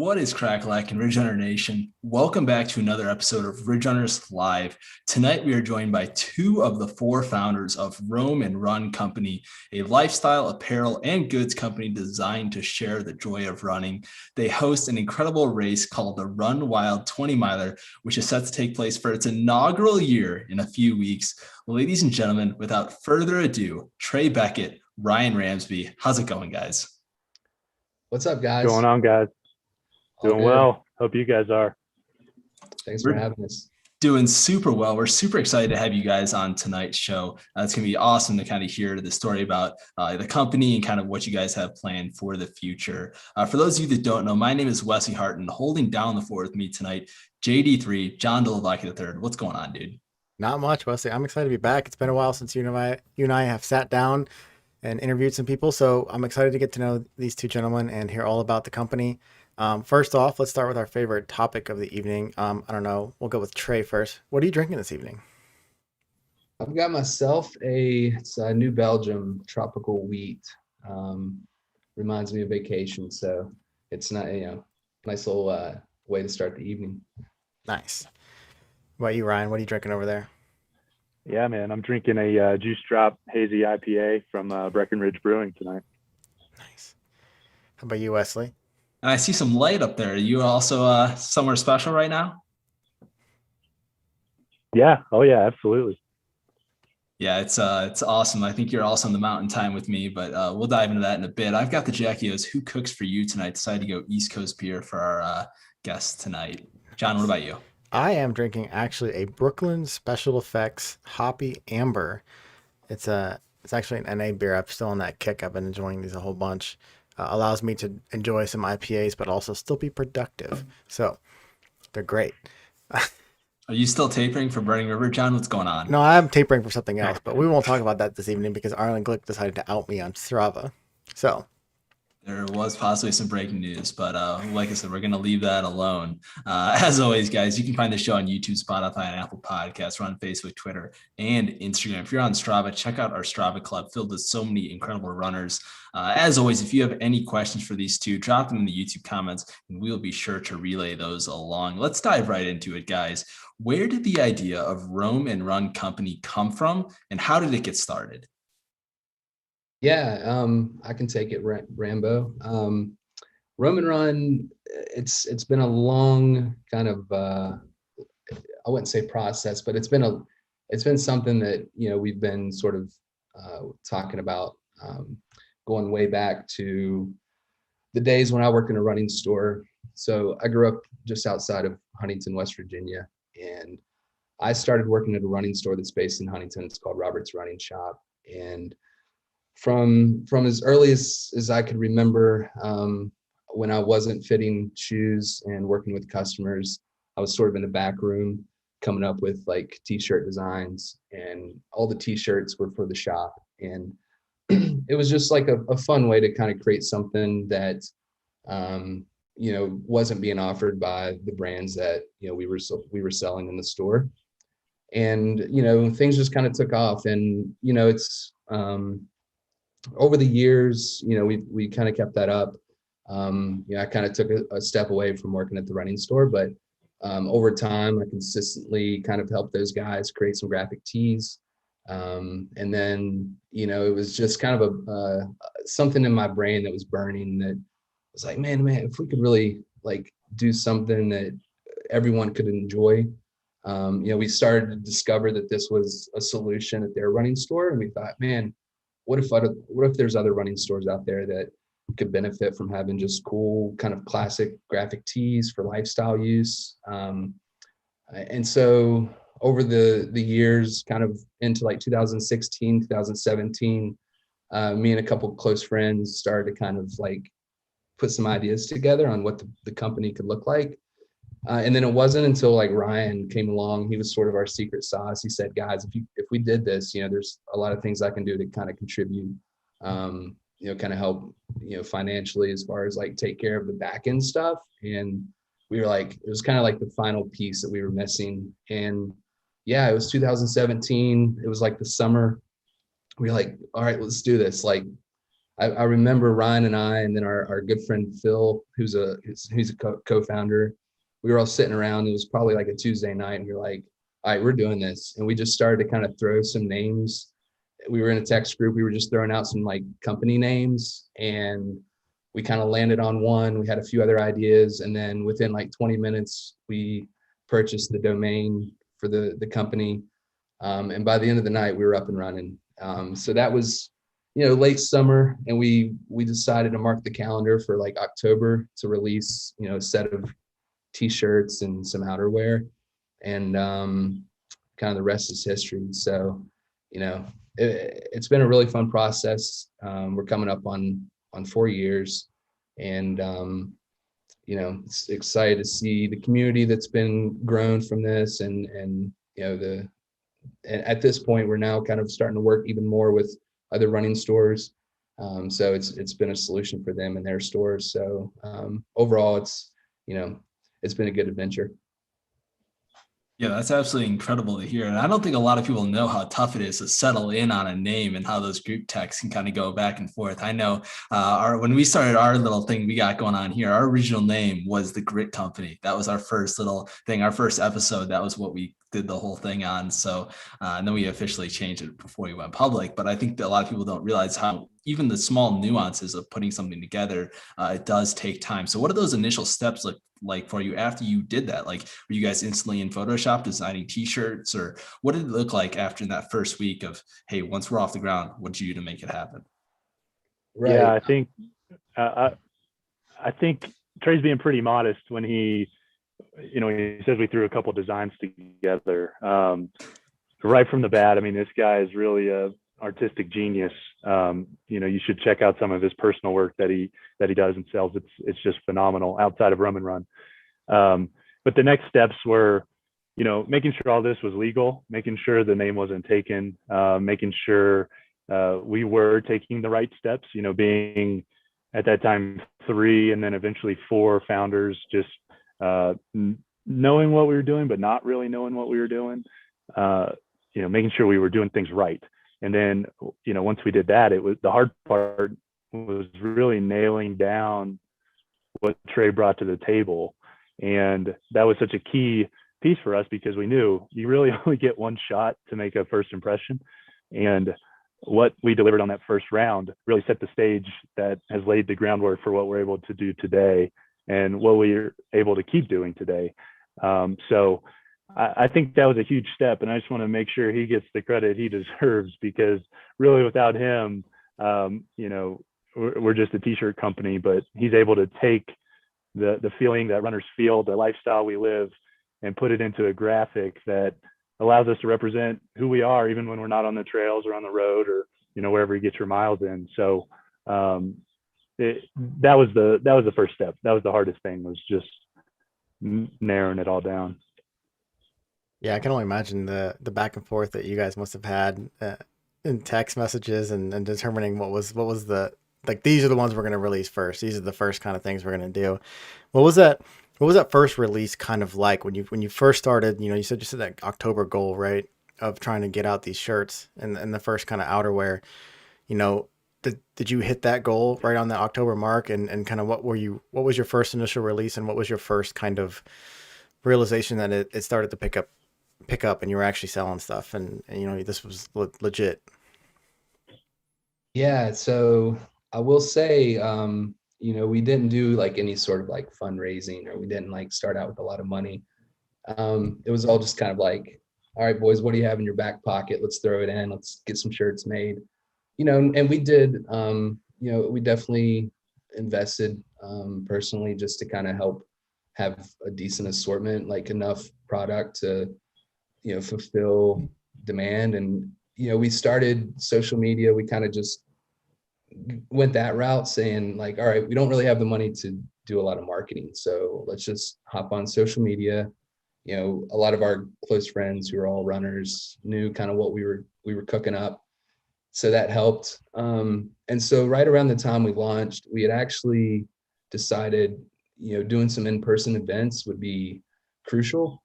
What is crack-a-lack and Ridge Runner Nation? Welcome back to another episode of Ridge Runners Live. Tonight we are joined by two of the four founders of Roam and Run Company, a lifestyle, apparel, and goods company designed to share the joy of running. They host an incredible race called the Run Wild 20 Miler, which is set to take place for its inaugural year in a few weeks. Ladies and gentlemen, without further ado, Trey Beckett, Ryan Ramsby. How's it going, guys? What's up, guys? Going on, guys? All Doing good. well. Hope you guys are. Thanks for having us. Doing super well. We're super excited to have you guys on tonight's show. It's going to be awesome to kind of hear the story about the company and kind of what you guys have planned for the future. For those of you that don't know, my name is Wesley Harton. Holding down the fort with me tonight, JD3, John Delavaki III. What's going on, dude? Not much, Wesley. I'm excited to be back. It's been a while since you and I have sat down and interviewed some people, so I'm excited to get to know these two gentlemen and hear all about the company. First off, let's start with our favorite topic of the evening. I don't know. We'll go with Trey first. What are you drinking this evening? I've got myself it's a New Belgium tropical wheat. Reminds me of vacation, so it's not nice little way to start the evening. Nice. What about you, Ryan? What are you drinking over there? Yeah, man. I'm drinking a Juice Drop Hazy IPA from Breckenridge Brewing tonight. Nice. How about you, Wesley? And I see some light up there. Are you also somewhere special right now? Yeah. Oh, yeah, absolutely. Yeah, it's awesome. I think you're also on the mountain time with me, but we'll dive into that in a bit. I've got the Jackios. Who cooks for you tonight? Decided to go East Coast beer for our guests tonight. John, what about you? I am drinking actually a Brooklyn Special Effects Hoppy Amber. It's actually an NA beer. I'm still on that kick. I've been enjoying these a whole bunch. Allows me to enjoy some IPAs, but also still be productive. So they're great. Are you still tapering for Burning River, John? What's going on? No, I'm tapering for something else, but we won't talk about that this evening because Arlen Glick decided to out me on Strava. So there was possibly some breaking news, but like I said, we're going to leave that alone. As always, guys, you can find the show on YouTube, Spotify, and Apple Podcasts. We're on Facebook, Twitter, and Instagram. If you're on Strava, check out our Strava Club filled with so many incredible runners. As always, if you have any questions for these two, drop them in the YouTube comments, and we'll be sure to relay those along. Let's dive right into it, guys. Where did the idea of Roam and Run Company come from, and how did it get started? Yeah, I can take it, Rambo. Roam and Run, it's been a long kind of I wouldn't say process, but it's been something that we've been sort of talking about, going way back to the days when I worked in a running store. So I grew up just outside of Huntington, West Virginia, and I started working at a running store that's based in Huntington. It's called Robert's Running Shop, and from as early as I could remember, when I wasn't fitting shoes and working with customers, I was sort of in the back room coming up with like t-shirt designs, and all the t-shirts were for the shop. And it was just like a fun way to kind of create something that, wasn't being offered by the brands that, we were selling in the store. And, things just kind of took off, and, it's, over the years, we kind of kept that up. I kind of took a step away from working at the running store, but over time, I consistently kind of helped those guys create some graphic tees. And then, it was just kind of something in my brain that was burning, that was like, man, if we could really like do something that everyone could enjoy. We started to discover that this was a solution at their running store, and we thought, man, what if there's other running stores out there that could benefit from having just cool kind of classic graphic tees for lifestyle use? And so over the years, kind of into like 2016, 2017, me and a couple of close friends started to kind of like put some ideas together on what the company could look like. And then it wasn't until like Ryan came along, he was sort of our secret sauce. He said, guys, if we did this, there's a lot of things I can do to kind of contribute, kind of help, financially, as far as like take care of the back end stuff. And we were like, it was kind of like the final piece that we were missing. And yeah, it was 2017. It was like the summer. We were like, all right, let's do this. Like, I remember Ryan and I, and then our good friend Phil, who's a co-founder, we were all sitting around. It was probably like a Tuesday night, and we were like, all right, we're doing this. And we just started to kind of throw some names. We were in a text group. We were just throwing out some like company names, and we kind of landed on one. We had a few other ideas, and then within like 20 minutes, we purchased the domain for the company. And by the end of the night, we were up and running. So that was, late summer, and we decided to mark the calendar for like October to release, a set of t-shirts and some outerwear, and kind of the rest is history. So, it's been a really fun process. We're coming up on 4 years, and it's excited to see the community that's been grown from this, and and at this point, we're now kind of starting to work even more with other running stores. So it's been a solution for them and their stores. So overall, it's been a good adventure. Yeah, that's absolutely incredible to hear. And I don't think a lot of people know how tough it is to settle in on a name and how those group texts can kind of go back and forth. I know when we started our little thing we got going on here, our original name was the Grit Company. That was our first little thing, our first episode. That was what we did the whole thing on. So, and then we officially changed it before we went public. But I think that a lot of people don't realize how even the small nuances of putting something together, it does take time. So what are those initial steps like for you after you did that? Like, were you guys instantly in Photoshop designing t-shirts, or what did it look like after that first week of, hey, once we're off the ground, what did you do to make it happen? Right. Yeah, I think Trey's being pretty modest when he says we threw a couple of designs together. Right from the bat, I mean, this guy is really a artistic genius. You should check out some of his personal work that he does and sells. It's just phenomenal outside of Rum and Run. But the next steps were, making sure all this was legal, making sure the name wasn't taken, making sure we were taking the right steps, being at that time 3 and then eventually 4 founders, just knowing what we were doing, but not really knowing what we were doing, making sure we were doing things right. And then, once we did that, it was the hard part was really nailing down what Trey brought to the table. And that was such a key piece for us because we knew you really only get one shot to make a first impression. And what we delivered on that first round really set the stage that has laid the groundwork for what we're able to do today and what we're able to keep doing today. So I think that was a huge step, and I just want to make sure he gets the credit he deserves, because really without him, we're just a t-shirt company, but he's able to take the feeling that runners feel, the lifestyle we live, and put it into a graphic that allows us to represent who we are, even when we're not on the trails or on the road or, wherever you get your miles in. So that was the first step. That was the hardest thing, was just narrowing it all down. Yeah, I can only imagine the back and forth that you guys must have had in text messages and determining what was the, like, these are the ones we're going to release first. These are the first kind of things we're going to do. What was that first release kind of like when you first started? You said that October goal, right, of trying to get out these shirts and the first kind of outerwear. Did you hit that goal right on the October mark? And kind of what was your first initial release, and what was your first kind of realization that it started to pick up and you were actually selling stuff and this was legit? Yeah, so I will say, we didn't do like any sort of like fundraising, or we didn't like start out with a lot of money. It was all just kind of like, all right, boys, what do you have in your back pocket? Let's throw it in. Let's get some shirts made. And we did, we definitely invested personally just to kind of help have a decent assortment, like enough product to, fulfill demand. And, we started social media. We kind of just went that route, saying like, all right, we don't really have the money to do a lot of marketing, so let's just hop on social media. A lot of our close friends who are all runners knew kind of what we were cooking up. So that helped. And so right around the time we launched, we had actually decided, doing some in-person events would be crucial.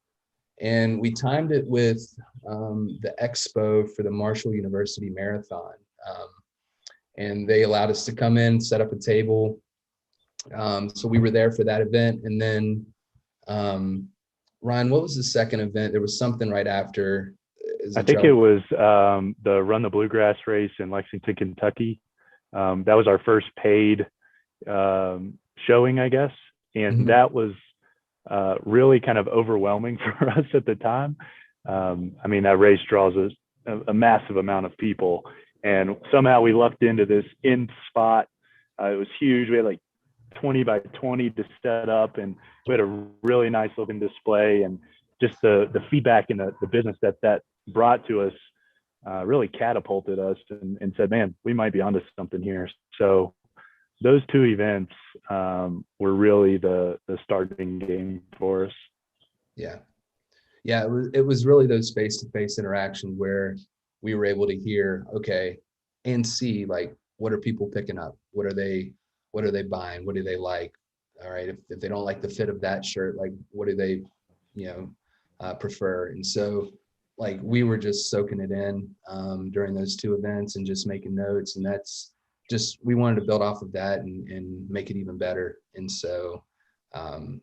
And we timed it with the expo for the Marshall University Marathon. and they allowed us to come in, set up a table. So we were there for that event. And then, Ryan, what was the second event? There was something right after. I think it was the Run the Bluegrass race in Lexington, Kentucky. That was our first paid showing, I guess. And that was really kind of overwhelming for us at the time. I mean, that race draws a massive amount of people. And somehow we lucked into this end spot. It was huge. We had like 20 by 20 to set up, and we had a really nice looking display, and just the feedback and the business that brought to us really catapulted us and said, man, we might be onto something here. So those two events were really the starting game for us. Yeah. It was really those face-to-face interactions where we were able to hear, okay, and see, like, what are people picking up? What are they buying? What do they like? All right. If they don't like the fit of that shirt, like, what do they, prefer? And so, like, we were just soaking it in during those two events and just making notes. And that's just, we wanted to build off of that and make it even better. And so, and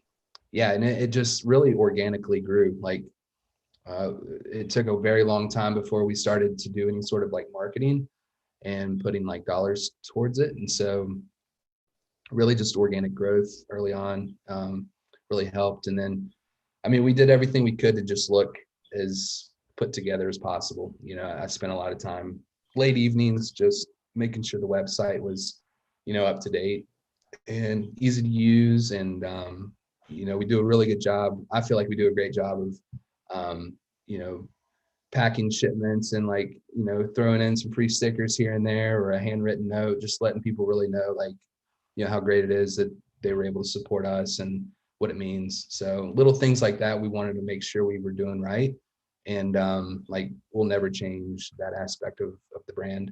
it just really organically grew. Like, it took a very long time before we started to do any sort of like marketing and putting like dollars towards it. And so really just organic growth early on really helped. And then, I mean, we did everything we could to just look as put together as possible. I spent a lot of time, late evenings, just making sure the website was, up to date and easy to use. And, we do a really good job. I feel like we do a great job of, packing shipments and like, throwing in some free stickers here and there, or a handwritten note, just letting people really know, like, how great it is that they were able to support us and what it means. So little things like that, we wanted to make sure we were doing right. And like, we'll never change that aspect of the brand.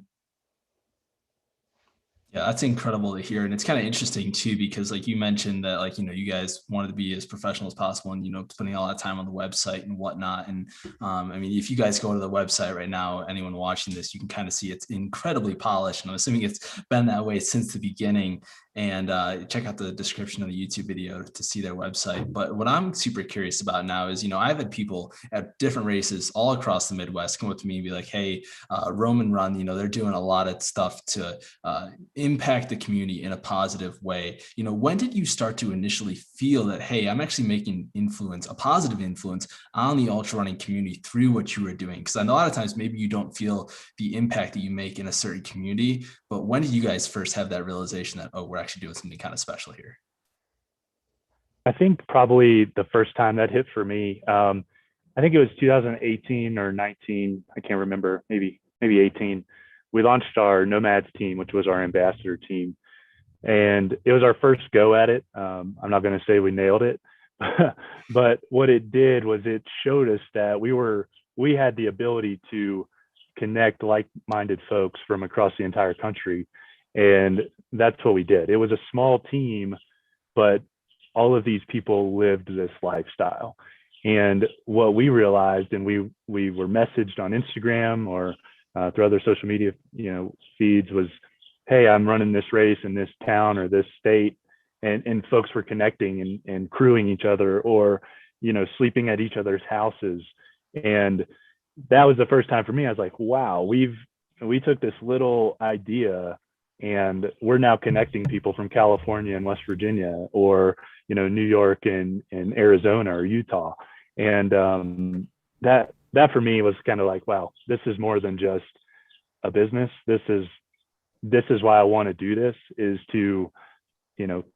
Yeah, that's incredible to hear. And it's kind of interesting too, because like you mentioned that, like, you guys wanted to be as professional as possible and, spending a lot of time on the website and whatnot. And I mean, if you guys go to the website right now, anyone watching this, you can kind of see it's incredibly polished. And I'm assuming it's been that way since the beginning. And check out the description of the YouTube video to see their website. But what I'm super curious about now is, I've had people at different races all across the Midwest come up to me and be like, hey, Roam and Run, they're doing a lot of stuff to impact the community in a positive way. When did you start to initially feel that, hey, I'm actually making a positive influence on the ultra running community through what you were doing? Because I know a lot of times maybe you don't feel the impact that you make in a certain community, but when did you guys first have that realization that, oh, we're actually doing something kind of special here? I think probably the first time that hit for me, I think it was 2018 or 19. I can't remember, maybe 18. We launched our Nomads team, which was our ambassador team. And it was our first go at it. I'm not going to say we nailed it, but what it did was it showed us that we had the ability to connect like-minded folks from across the entire country. And that's what we did. It was a small team, but all of these people lived this lifestyle. And what we realized, and we were messaged on Instagram or through other social media, feeds, was, hey, I'm running this race in this town or this state, and folks were connecting and crewing each other, or, sleeping at each other's houses. And that was the first time for me. I was like, wow, we took this little idea and we're now connecting people from California and West Virginia, or, New York and Arizona or Utah. And that for me was kind of like, wow, this is more than just a business. This is why I want to do this, is to,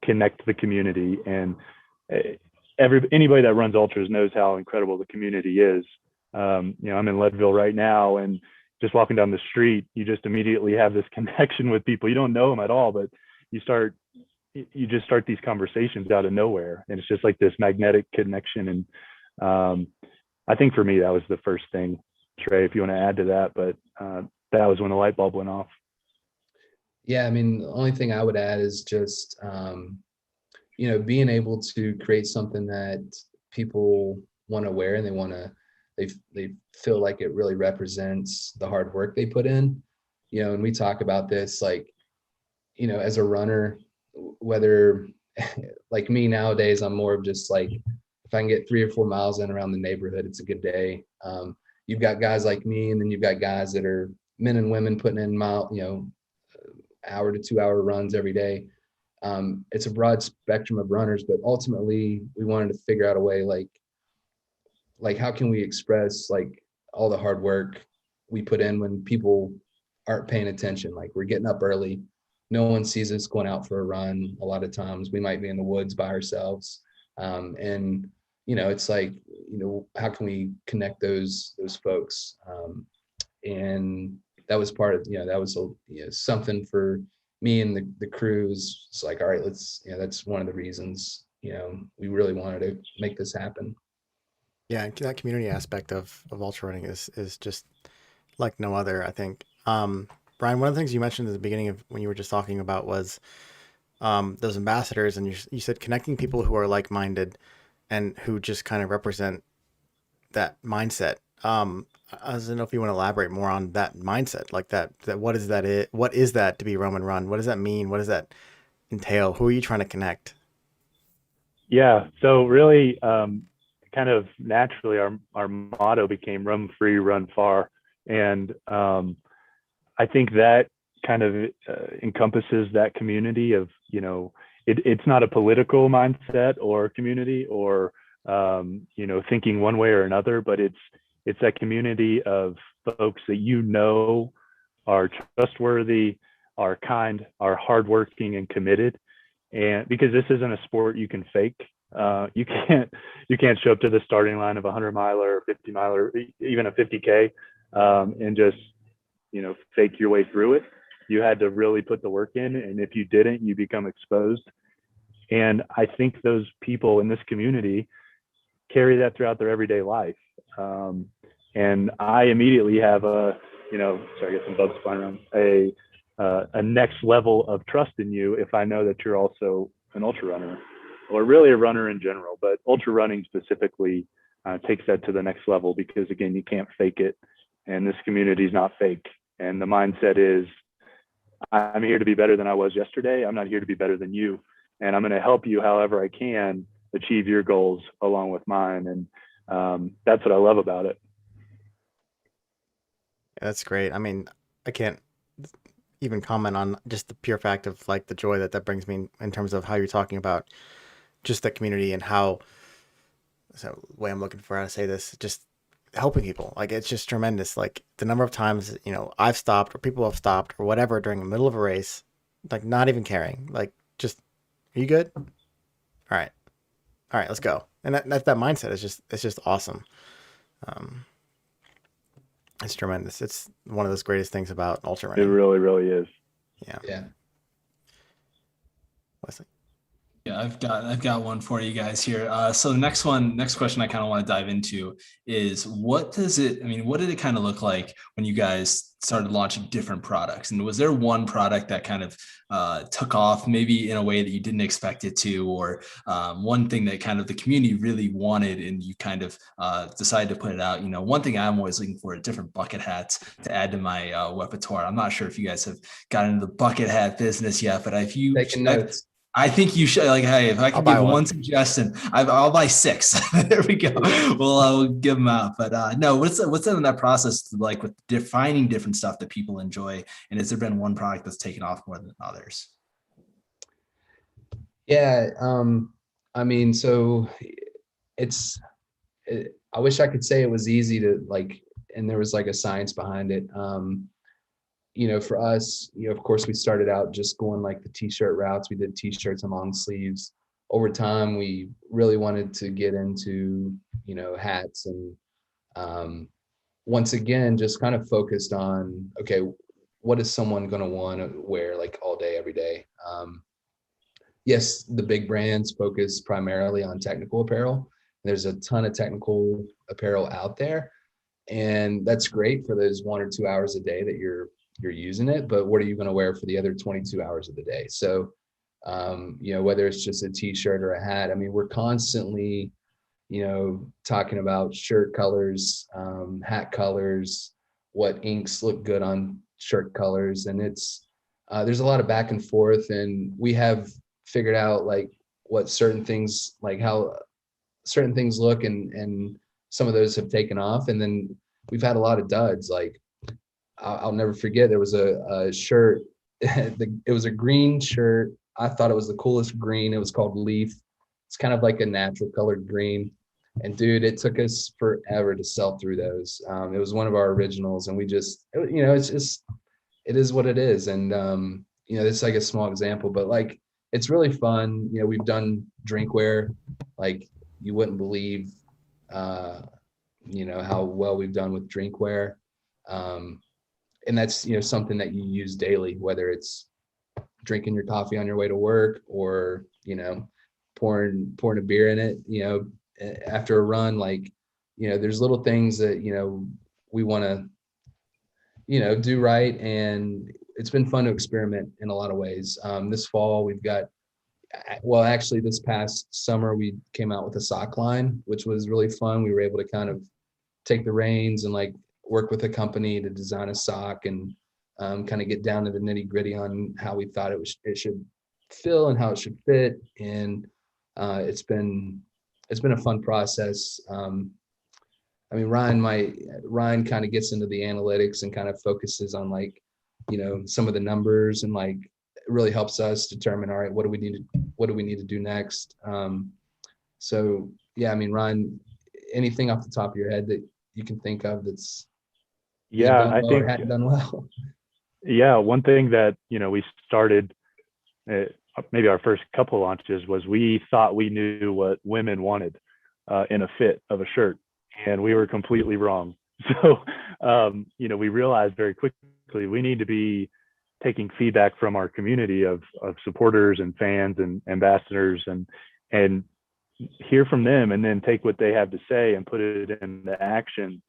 connect the community. And anybody that runs ultras knows how incredible the community is. I'm in Leadville right now, and just walking down the street, you just immediately have this connection with people. You don't know them at all, but you just start these conversations out of nowhere, and it's just like this magnetic connection. And I think for me, that was the first thing. Trey, if you want to add to that, but that was when the light bulb went off. Yeah, I mean, the only thing I would add is just, being able to create something that people want to wear, and they feel like it really represents the hard work they put in, and we talk about this, like, as a runner, whether like me nowadays, I'm more of just like, if I can get 3 or 4 miles in around the neighborhood, it's a good day. You've got guys like me, and then you've got guys that are men and women putting in hour to 2 hour runs every day. It's a broad spectrum of runners, but ultimately we wanted to figure out a way, like how can we express like all the hard work we put in when people aren't paying attention. Like, we're getting up early, no one sees us going out for a run. A lot of times we might be in the woods by ourselves, and it's like, how can we connect those folks? And that was part of, that was something for me and the crews. It's like, all right, let's, that's one of the reasons, we really wanted to make this happen. Yeah, that community aspect of ultra running is just like no other, I think. Brian, one of the things you mentioned at the beginning of when you were just talking about was those ambassadors, and you said connecting people who are like-minded and who just kind of represent that mindset. I don't know if you want to elaborate more on that mindset, like that what is that? What is that to be Roman Run? What does that mean? What does that entail? Who are you trying to connect? Yeah. So really, kind of naturally, our motto became "Run free, run far," and I think that kind of encompasses that community of, it's not a political mindset or community or thinking one way or another, but it's that community of folks that are trustworthy, are kind, are hardworking and committed. And because this isn't a sport you can fake, you can't show up to the starting line of a 100-miler or 50-miler, even a 50K, and just fake your way through it. You had to really put the work in, and if you didn't, you become exposed. And I think those people in this community carry that throughout their everyday life. And I immediately have sorry, I get some bugs flying around, a next level of trust in you if I know that you're also an ultra runner, or really a runner in general, but ultra running specifically takes that to the next level, because again, you can't fake it, and this community is not fake. And the mindset is, I'm here to be better than I was yesterday. I'm not here to be better than you, and I'm going to help you however I can achieve your goals along with mine. And that's what I love about it. That's great. I mean, I can't even comment on just the pure fact of like the joy that brings me in terms of how you're talking about just that community and how, so the way I'm looking for how to say this, just helping people. Like, it's just tremendous. Like, the number of times, I've stopped or people have stopped or whatever during the middle of a race, like not even caring, like, just, are you good? All right, let's go. And that mindset is just awesome. It's tremendous. It's one of those greatest things about ultra running. It really, really is. Yeah. Wesley. Yeah, I've got one for you guys here. So the next question I kind of want to dive into is, what did it kind of look like when you guys started launching different products? And was there one product that kind of took off maybe in a way that you didn't expect it to, or one thing that kind of the community really wanted and you kind of decided to put it out? One thing I'm always looking for are different bucket hats to add to my repertoire. I'm not sure if you guys have gotten into the bucket hat business yet, but if you Taking notes. I think you should, like, hey, if I can give one suggestion, I'll buy 6. There we go. We'll give them out. But no, what's in that process like with defining different stuff that people enjoy? And has there been one product that's taken off more than others? Yeah. I mean, so I wish I could say it was easy to like, and there was like a science behind it. For us, of course, we started out just going like the t-shirt routes. We did t-shirts and long sleeves. Over time, we really wanted to get into, hats, and once again, just kind of focused on, okay, what is someone going to want to wear like all day, every day? Yes, the big brands focus primarily on technical apparel. There's a ton of technical apparel out there, and that's great for those 1 or 2 hours a day that you're using it, but what are you going to wear for the other 22 hours of the day? So, whether it's just a t-shirt or a hat, I mean, we're constantly, talking about shirt colors, hat colors, what inks look good on shirt colors. And it's, there's a lot of back and forth, and we have figured out like what certain things, like how certain things look, and some of those have taken off. And then we've had a lot of duds. Like I'll never forget, there was a shirt. It was a green shirt. I thought it was the coolest green. It was called Leaf. It's kind of like a natural colored green. And dude, it took us forever to sell through those. It was one of our originals, and we just, it's just, it is what it is. And, this is like a small example, but like, it's really fun. We've done drinkware, like you wouldn't believe, how well we've done with drinkware. And that's, something that you use daily, whether it's drinking your coffee on your way to work, or, pouring a beer in it, after a run. Like, there's little things that, we want to, do right. And it's been fun to experiment in a lot of ways. This fall we've got, well, actually this past summer, we came out with a sock line, which was really fun. We were able to kind of take the reins and like work with a company to design a sock, and kind of get down to the nitty gritty on how we thought it should feel and how it should fit. And it's been a fun process. Ryan kind of gets into the analytics and kind of focuses on like, some of the numbers, and like it really helps us determine, all right, what do we need to do next? So yeah, Ryan, anything off the top of your head that you can think of that's done well or hadn't done well? Yeah, one thing that we started, maybe our first couple of launches, was we thought we knew what women wanted in a fit of a shirt, and we were completely wrong. So we realized very quickly we need to be taking feedback from our community of supporters and fans and ambassadors, and hear from them, and then take what they have to say and put it into action.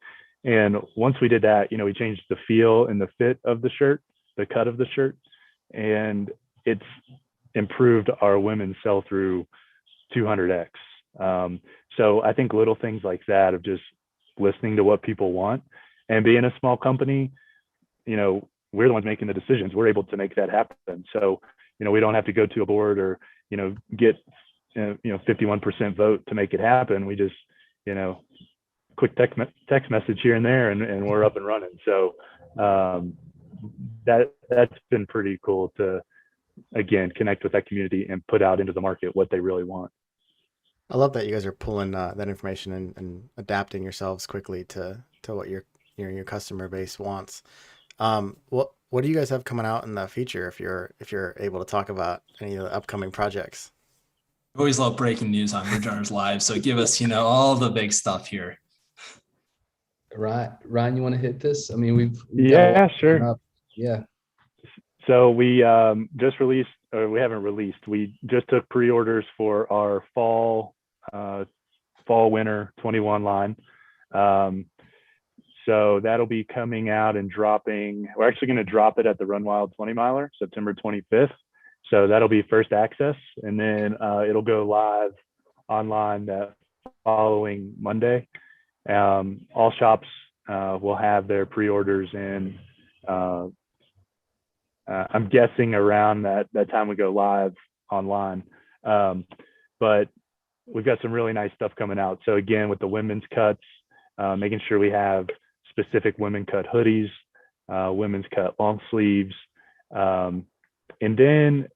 And once we did that, we changed the feel and the fit of the shirt, the cut of the shirt, and it's improved our women's sell-through 200x. So I think little things like that, of just listening to what people want, and being a small company, we're the ones making the decisions. We're able to make that happen. So, we don't have to go to a board or, get, 51% vote to make it happen. We just, quick text message here and there, and we're up and running. So that's been pretty cool to, again, connect with that community and put out into the market what they really want. I love that you guys are pulling that information and adapting yourselves quickly to what your customer base wants. What do you guys have coming out in the future, if you're able to talk about any of the upcoming projects? We always love breaking news on Ridge Runners Live, so give us all the big stuff here. Right, Ryan, you want to hit this? We've yeah, sure. Yeah. So we just released, or we haven't released, we just took pre-orders for our fall winter 21 line. So that'll be coming out and dropping. We're actually going to drop it at the Run Wild 20 miler, September 25th. So that'll be first access, and then it'll go live online that following Monday. All shops will have their pre-orders in. I'm guessing around that time we go live online. But we've got some really nice stuff coming out. So again, with the women's cuts, making sure we have specific women cut hoodies, women's cut long sleeves. And then,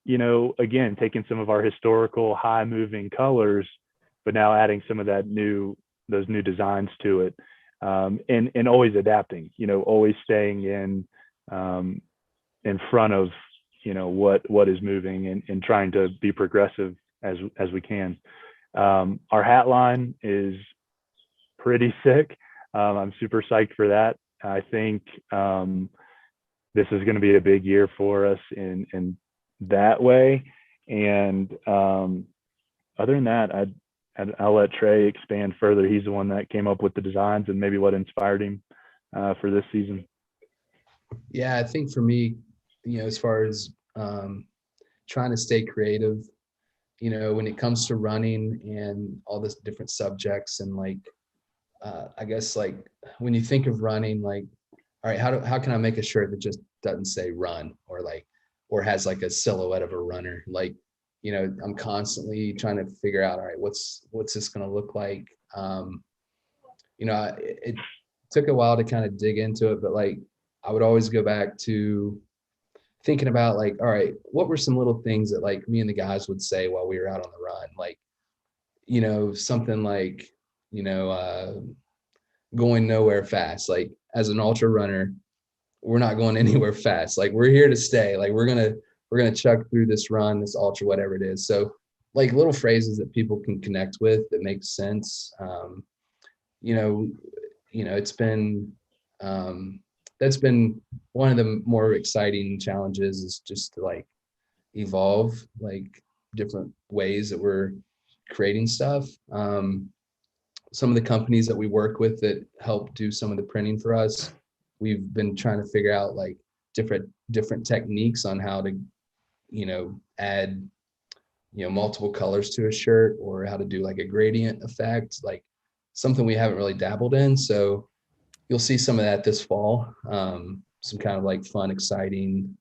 again, taking some of our historical high moving colors, but now adding some of those new designs to it. And always adapting, always staying in front of, what is moving, and trying to be progressive as we can. Our hat line is pretty sick. I'm super psyched for that. I think this is going to be a big year for us in that way. And other than that, I'll let Trey expand further. He's the one that came up with the designs and maybe what inspired him for this season. Yeah, I think for me, as far as trying to stay creative, when it comes to running and all this different subjects, and like, I guess like when you think of running, like, all right, how can I make a shirt that just doesn't say run, or like, or has like a silhouette of a runner. Like, you know, I'm constantly trying to figure out, all right, what's this going to look like? You know, it took a while to kind of dig into it, but like I would always go back to thinking about like, all right, what were some little things that like me and the guys would say while we were out on the run? Like, you know, something like, you know, going nowhere fast. Like as an ultra runner, we're not going anywhere fast. Like we're here to stay. Like we're gonna chuck through this run, this ultra, whatever it is. So like little phrases that people can connect with that make sense. You know, it's been that's been one of the more exciting challenges, is just to like evolve like different ways that we're creating stuff. Some of the companies that we work with that help do some of the printing for us, we've been trying to figure out like different techniques on how to, you know, add, you know, multiple colors to a shirt, or how to do like a gradient effect, like something we haven't really dabbled in. So you'll see some of that this fall. Some kind of like fun, exciting,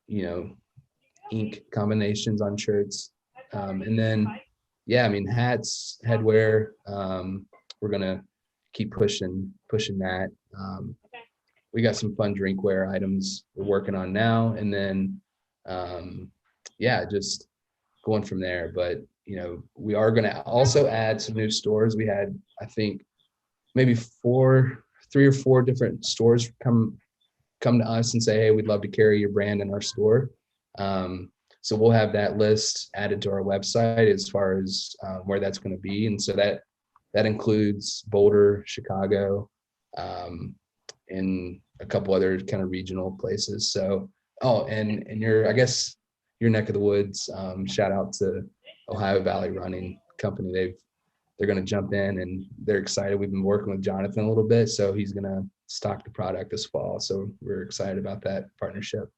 you know, ink combinations on shirts. And then, yeah, I mean, hats, headwear, we're going to keep pushing that. We got some fun drinkware items we're working on now. And then, yeah, just going from there. But, you know, we are going to also add some new stores. We had, I think, maybe 3 or 4 different stores come to us and say, hey, we'd love to carry your brand in our store. So we'll have that list added to our website as far as where that's going to be. And so that includes Boulder, Chicago, and a couple other kind of regional places. So, and I guess your neck of the woods, shout out to Ohio Valley Running Company. They're going to jump in and they're excited. We've been working with Jonathan a little bit, so he's going to stock the product this fall. So we're excited about that partnership.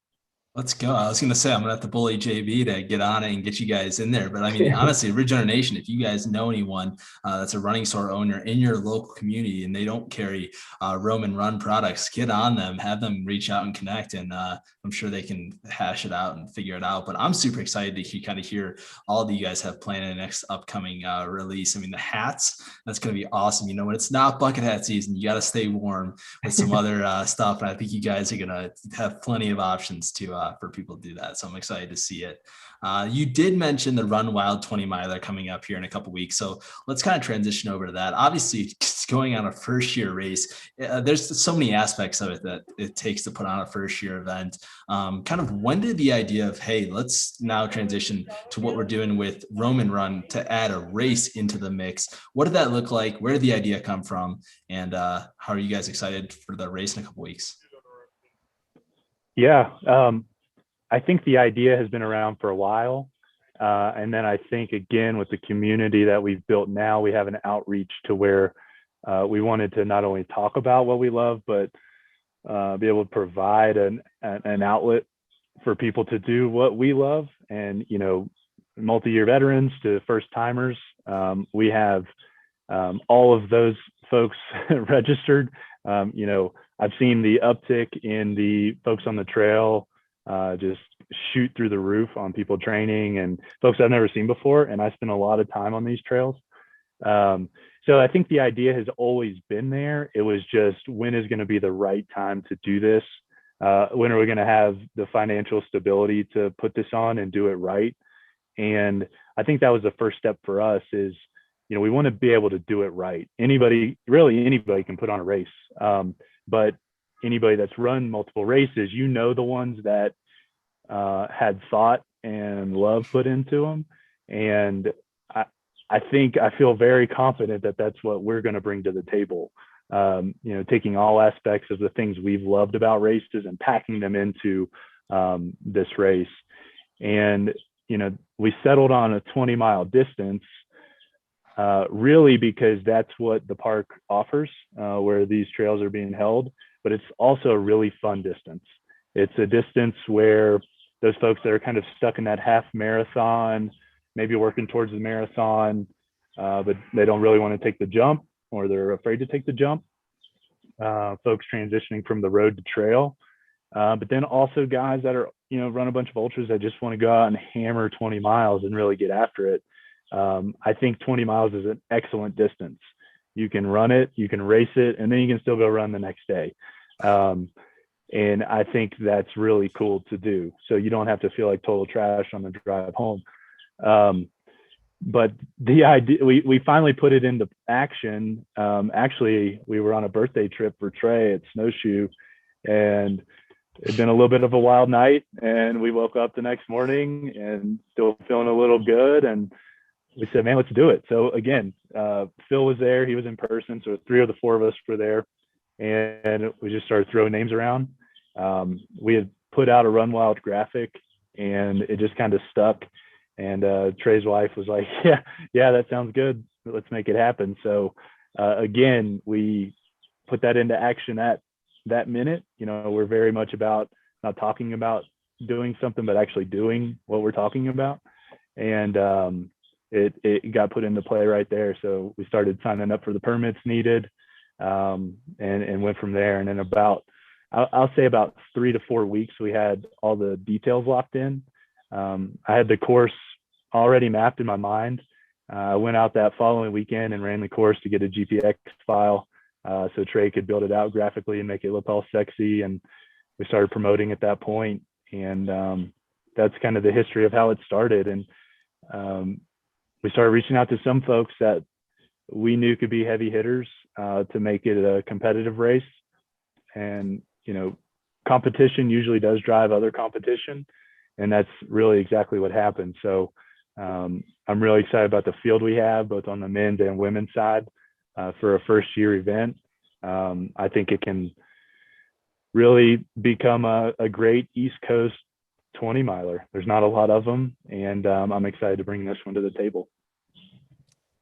Let's go. I was going to say, I'm going to have to bully JB to get on it and get you guys in there. But I mean, honestly, Regeneration, if you guys know anyone that's a running store owner in your local community and they don't carry Roam and Run products, get on them, have them reach out and connect. And I'm sure they can hash it out and figure it out. But I'm super excited to kind of hear all that you guys have planned in the next upcoming release. I mean, the hats, that's going to be awesome. You know, when it's not bucket hat season, you got to stay warm with some other stuff. And I think you guys are going to have plenty of options to for people to do that. So I'm excited to see it. You did mention the Run Wild 20 miler coming up here in a couple of weeks. So let's kind of transition over to that. Obviously, going on a first year race, there's so many aspects of it that it takes to put on a first year event. Kind of when did the idea of, hey, let's now transition to what we're doing with Roam and Run to add a race into the mix? What did that look like? Where did the idea come from? And how are you guys excited for the race in a couple of weeks? Yeah. I think the idea has been around for a while. And then I think, again, with the community that we've built now, we have an outreach to where we wanted to not only talk about what we love, but be able to provide an outlet for people to do what we love. And, you know, multi-year veterans to first timers, we have all of those folks registered. You know, I've seen the uptick in the folks on the trail just shoot through the roof on people training and folks I've never seen before. And I spend a lot of time on these trails. So I think the idea has always been there. It was just, when is going to be the right time to do this? When are we going to have the financial stability to put this on and do it right? And I think that was the first step for us is, you know, we want to be able to do it right. Anybody can put on a race. But anybody that's run multiple races, you know, the ones that had thought and love put into them. And I think I feel very confident that that's what we're going to bring to the table. You know, taking all aspects of the things we've loved about races and packing them into this race. And, you know, we settled on a 20-mile distance really because that's what the park offers, where these trails are being held. But it's also a really fun distance. It's a distance where those folks that are kind of stuck in that half marathon, maybe working towards the marathon, but they don't really want to take the jump, or they're afraid to take the jump. Folks transitioning from the road to trail. But then also guys that are, run a bunch of ultras that just want to go out and hammer 20 miles and really get after it. I think 20 miles is an excellent distance. You can run it, you can race it, and then you can still go run the next day. And I think that's really cool to do. So you don't have to feel like total trash on the drive home. But the idea, we finally put it into action. Actually, we were on a birthday trip for Trey at Snowshoe, and it'd been a little bit of a wild night. And we woke up the next morning and still feeling a little good. And we said, man, let's do it. So again, Phil was there. He was in person. So 3 of the 4 of us were there. And we just started throwing names around. We had put out a Run Wild graphic, and it just kind of stuck. And Trey's wife was like, yeah, that sounds good. Let's make it happen. So again, we put that into action at that minute. We're very much about not talking about doing something, but actually doing what we're talking about. And it got put into play right there. So we started signing up for the permits needed, and went from there. And then I'll say about 3 to 4 weeks, we had all the details locked in. I had the course already mapped in my mind. I went out that following weekend and ran the course to get a GPX file, so Trey could build it out graphically and make it look all sexy. And we started promoting at that point. And that's kind of the history of how it started. And we started reaching out to some folks that we knew could be heavy hitters to make it a competitive race. And, competition usually does drive other competition. And that's really exactly what happened. So I'm really excited about the field we have, both on the men's and women's side, for a first year event. I think it can really become a great East Coast 20 miler. There's not a lot of them. And I'm excited to bring this one to the table.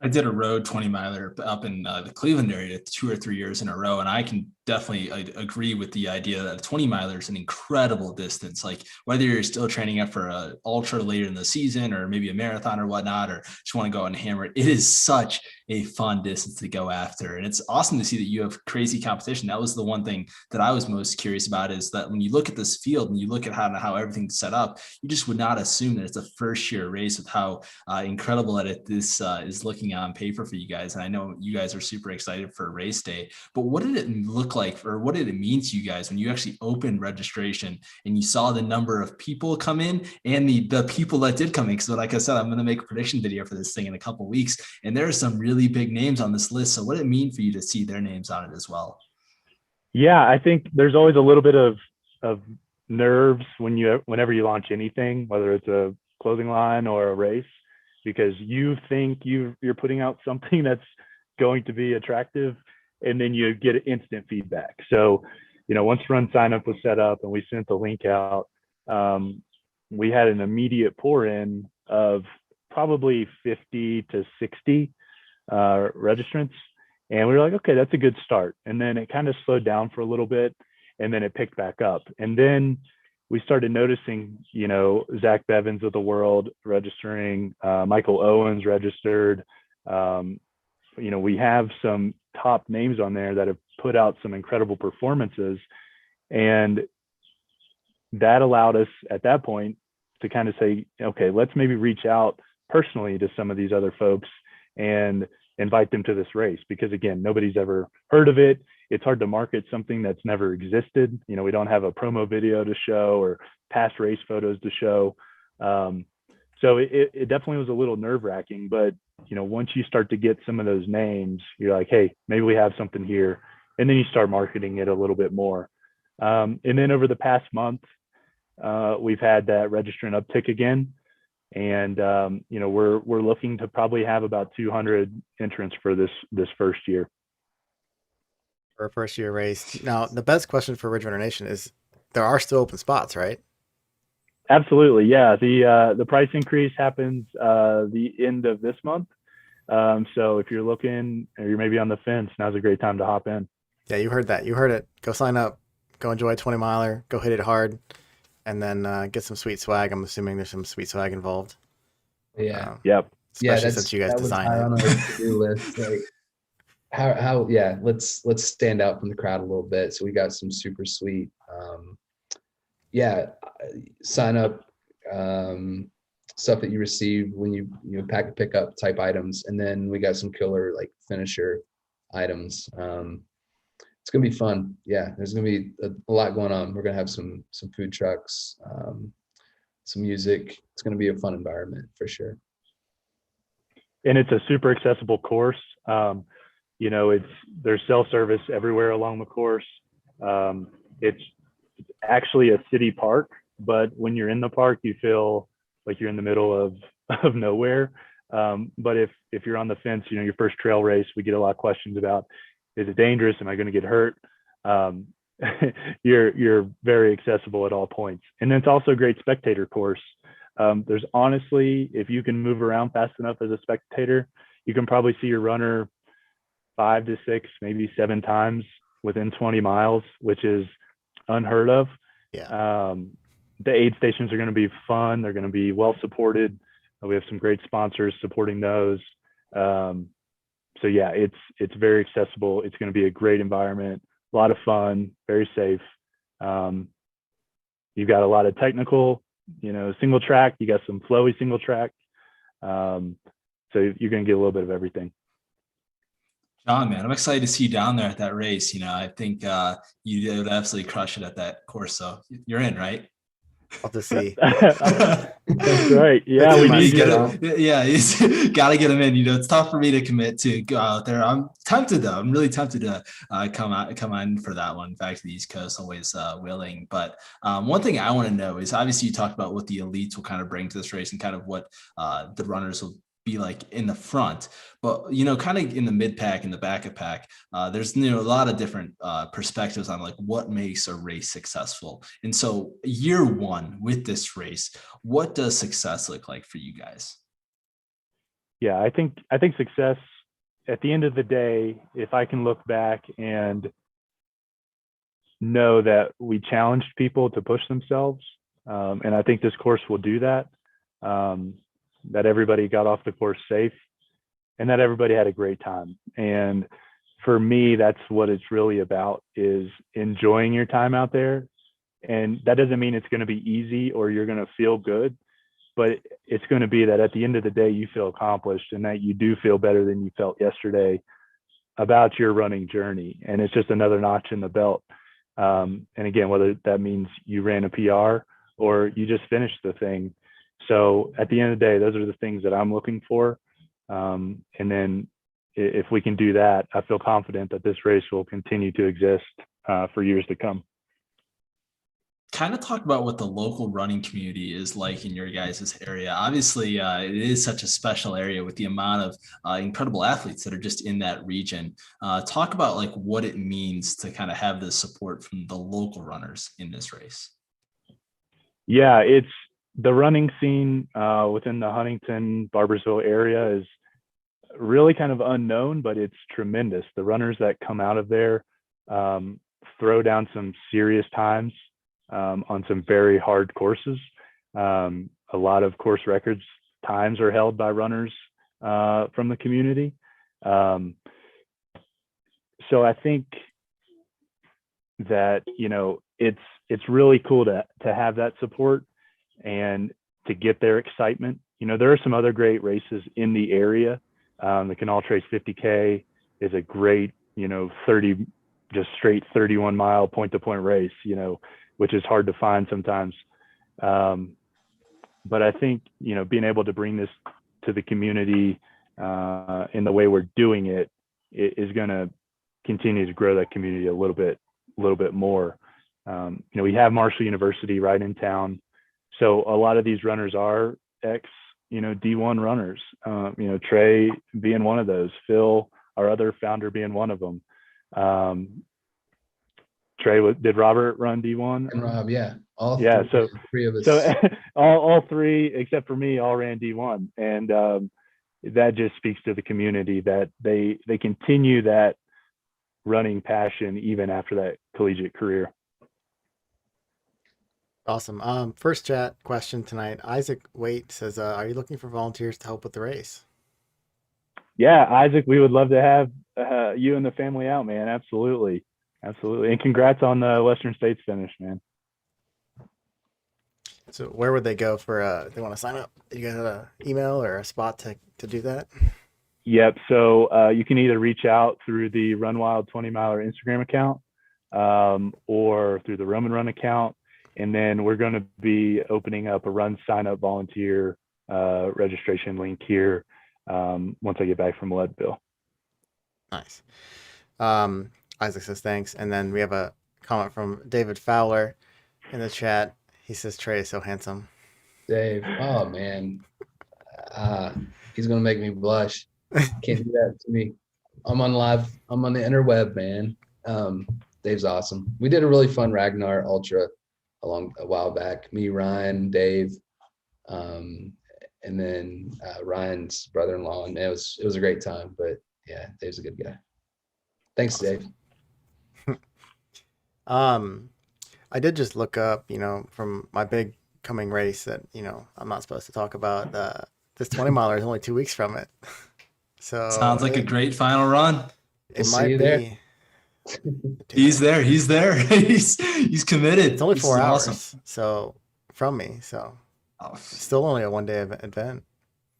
I did a road 20 miler up in the Cleveland area 2 or 3 years in a row. And I can definitely agree with the idea that a 20 miler is an incredible distance. Like whether you're still training up for an ultra later in the season or maybe a marathon or whatnot, or just want to go out and hammer it, it is such a fun distance to go after. And it's awesome to see that you have crazy competition. That was the one thing that I was most curious about, is that when you look at this field and you look at how everything's set up, you just would not assume that it's a first year race with how incredible that this is looking on paper for you guys. And I know you guys are super excited for race day, but what did it look like, or what did it mean to you guys when you actually opened registration and you saw the number of people come in and the people that did come in? Because like I said, I'm going to make a prediction video for this thing in a couple of weeks, and there are some really big names on this list. So what did it mean for you to see their names on it as well? Yeah, I think there's always a little bit of nerves whenever you launch anything, whether it's a clothing line or a race, because you think you're putting out something that's going to be attractive, and then you get instant feedback. So, once run sign up was set up and we sent the link out, we had an immediate pour in of probably 50 to 60 registrants. And we were like, okay, that's a good start. And then it kind of slowed down for a little bit, and then it picked back up. And then we started noticing, Zach Bevins of the world registering, Michael Owens registered. We have some top names on there that have put out some incredible performances. And that allowed us at that point to kind of say, okay, let's maybe reach out personally to some of these other folks and invite them to this race, because again, nobody's ever heard of it. It's hard to market something that's never existed. We don't have a promo video to show or past race photos to show. So it definitely was a little nerve wracking, but once you start to get some of those names, you're like, hey, maybe we have something here. And then you start marketing it a little bit more. And then over the past month, we've had that registrant uptick again. And, we're looking to probably have about 200 entrants for this first year. For a first year race. Now, the best question for Ridge Runner Nation is, there are still open spots, right? Absolutely. Yeah. The price increase happens the end of this month. So if you're looking, or you're maybe on the fence, now's a great time to hop in. Yeah, you heard that. You heard it. Go sign up. Go enjoy a 20 miler. Go hit it hard. And then get some sweet swag. I'm assuming there's some sweet swag involved. Yeah. Yep. Especially since you guys designed it. On our to-do list. Like, let's stand out from the crowd a little bit. So we got some super sweet yeah, sign up, stuff that you receive when you pack and pick up type items, and then we got some killer like finisher items. It's gonna be fun. Yeah, there's gonna be a lot going on. We're gonna have some food trucks, some music. It's gonna be a fun environment for sure. And it's a super accessible course. There's self-service everywhere along the course. It's actually a city park, but when you're in the park, you feel like you're in the middle of nowhere. But if you're on the fence, your first trail race, we get a lot of questions about, is it dangerous? Am I going to get hurt? You're very accessible at all points. And then it's also a great spectator course. There's honestly, if you can move around fast enough as a spectator, you can probably see your runner 5 to 6, maybe 7 times within 20 miles, which is unheard of. Yeah. The aid stations are going to be fun. They're going to be well supported. We have some great sponsors supporting those. So yeah, it's very accessible. It's going to be a great environment, a lot of fun, very safe. You've got a lot of technical, single track. You got some flowy single track. So you're going to get a little bit of everything. John, man, I'm excited to see you down there at that race. I think you would absolutely crush it at that course. So you're in, right? I'll have to see. That's right. Yeah, we need you. Yeah, he's got to get him in. It's tough for me to commit to go out there. I'm tempted though. I'm really tempted to come on for that one. In fact, the East Coast always willing. But one thing I want to know is, obviously you talked about what the elites will kind of bring to this race and kind of what the runners will be like in the front, but kind of in the mid pack and the back of pack, there's a lot of different perspectives on like what makes a race successful. And so year one with this race, what does success look like for you guys? Yeah, I think success at the end of the day, if I can look back and know that we challenged people to push themselves, and I think this course will do that. That everybody got off the course safe and that everybody had a great time. And for me, that's what it's really about, is enjoying your time out there. And that doesn't mean it's going to be easy or you're going to feel good, but it's going to be that at the end of the day, you feel accomplished and that you do feel better than you felt yesterday about your running journey. And it's just another notch in the belt. And again, whether that means you ran a PR or you just finished the thing. So at the end of the day, those are the things that I'm looking for. And then if we can do that, I feel confident that this race will continue to exist for years to come. Kind of talk about what the local running community is like in your guys' area. Obviously, it is such a special area with the amount of incredible athletes that are just in that region. Talk about like what it means to kind of have this support from the local runners in this race. Yeah, it's the running scene within the Huntington, Barboursville area is really kind of unknown, but it's tremendous. The runners that come out of there throw down some serious times on some very hard courses. A lot of course records times are held by runners from the community. So I think that, it's really cool to have that support and to get their excitement. There are some other great races in the area. The Canal Trace 50K is a great, 30, just straight 31 mile point to point race, which is hard to find sometimes. But I think, being able to bring this to the community in the way we're doing it is going to continue to grow that community a little bit more. We have Marshall University right in town. So a lot of these runners are ex, D1 runners, Trey being one of those, Phil, our other founder, being one of them. Trey, did Robert run D1? And Rob, yeah. So three of us. So all three, except for me, all ran D1. And that just speaks to the community that they continue that running passion even after that collegiate career. Awesome. First chat question tonight. Isaac Waite says, are you looking for volunteers to help with the race? Yeah, Isaac, we would love to have you and the family out, man. Absolutely. And congrats on the Western States finish, man. So where would they go for if they want to sign up? You guys have an email or a spot to do that? Yep. So you can either reach out through the Run Wild 20 miler Instagram account or through the Roam and Run account. And then we're going to be opening up a run sign up volunteer registration link here once I get back from Leadville. Nice. Isaac says thanks. And then we have a comment from David Fowler in the chat. He says Trey is so handsome. Dave, oh man, he's gonna make me blush. Can't do that to me. I'm on the interweb, man. Dave's awesome. We did a really fun Ragnar Ultra a while back. Me, Ryan, Dave, and then Ryan's brother-in-law, and it was a great time. But yeah, Dave's a good guy. Thanks, Dave. I did just look up, from my big coming race that, I'm not supposed to talk about. This 20 miler is only 2 weeks from it. So Sounds like a great final run. It might be. He's there. He's he's committed. It's only 4 hours. Awesome. So from me. So still only a 1 day event.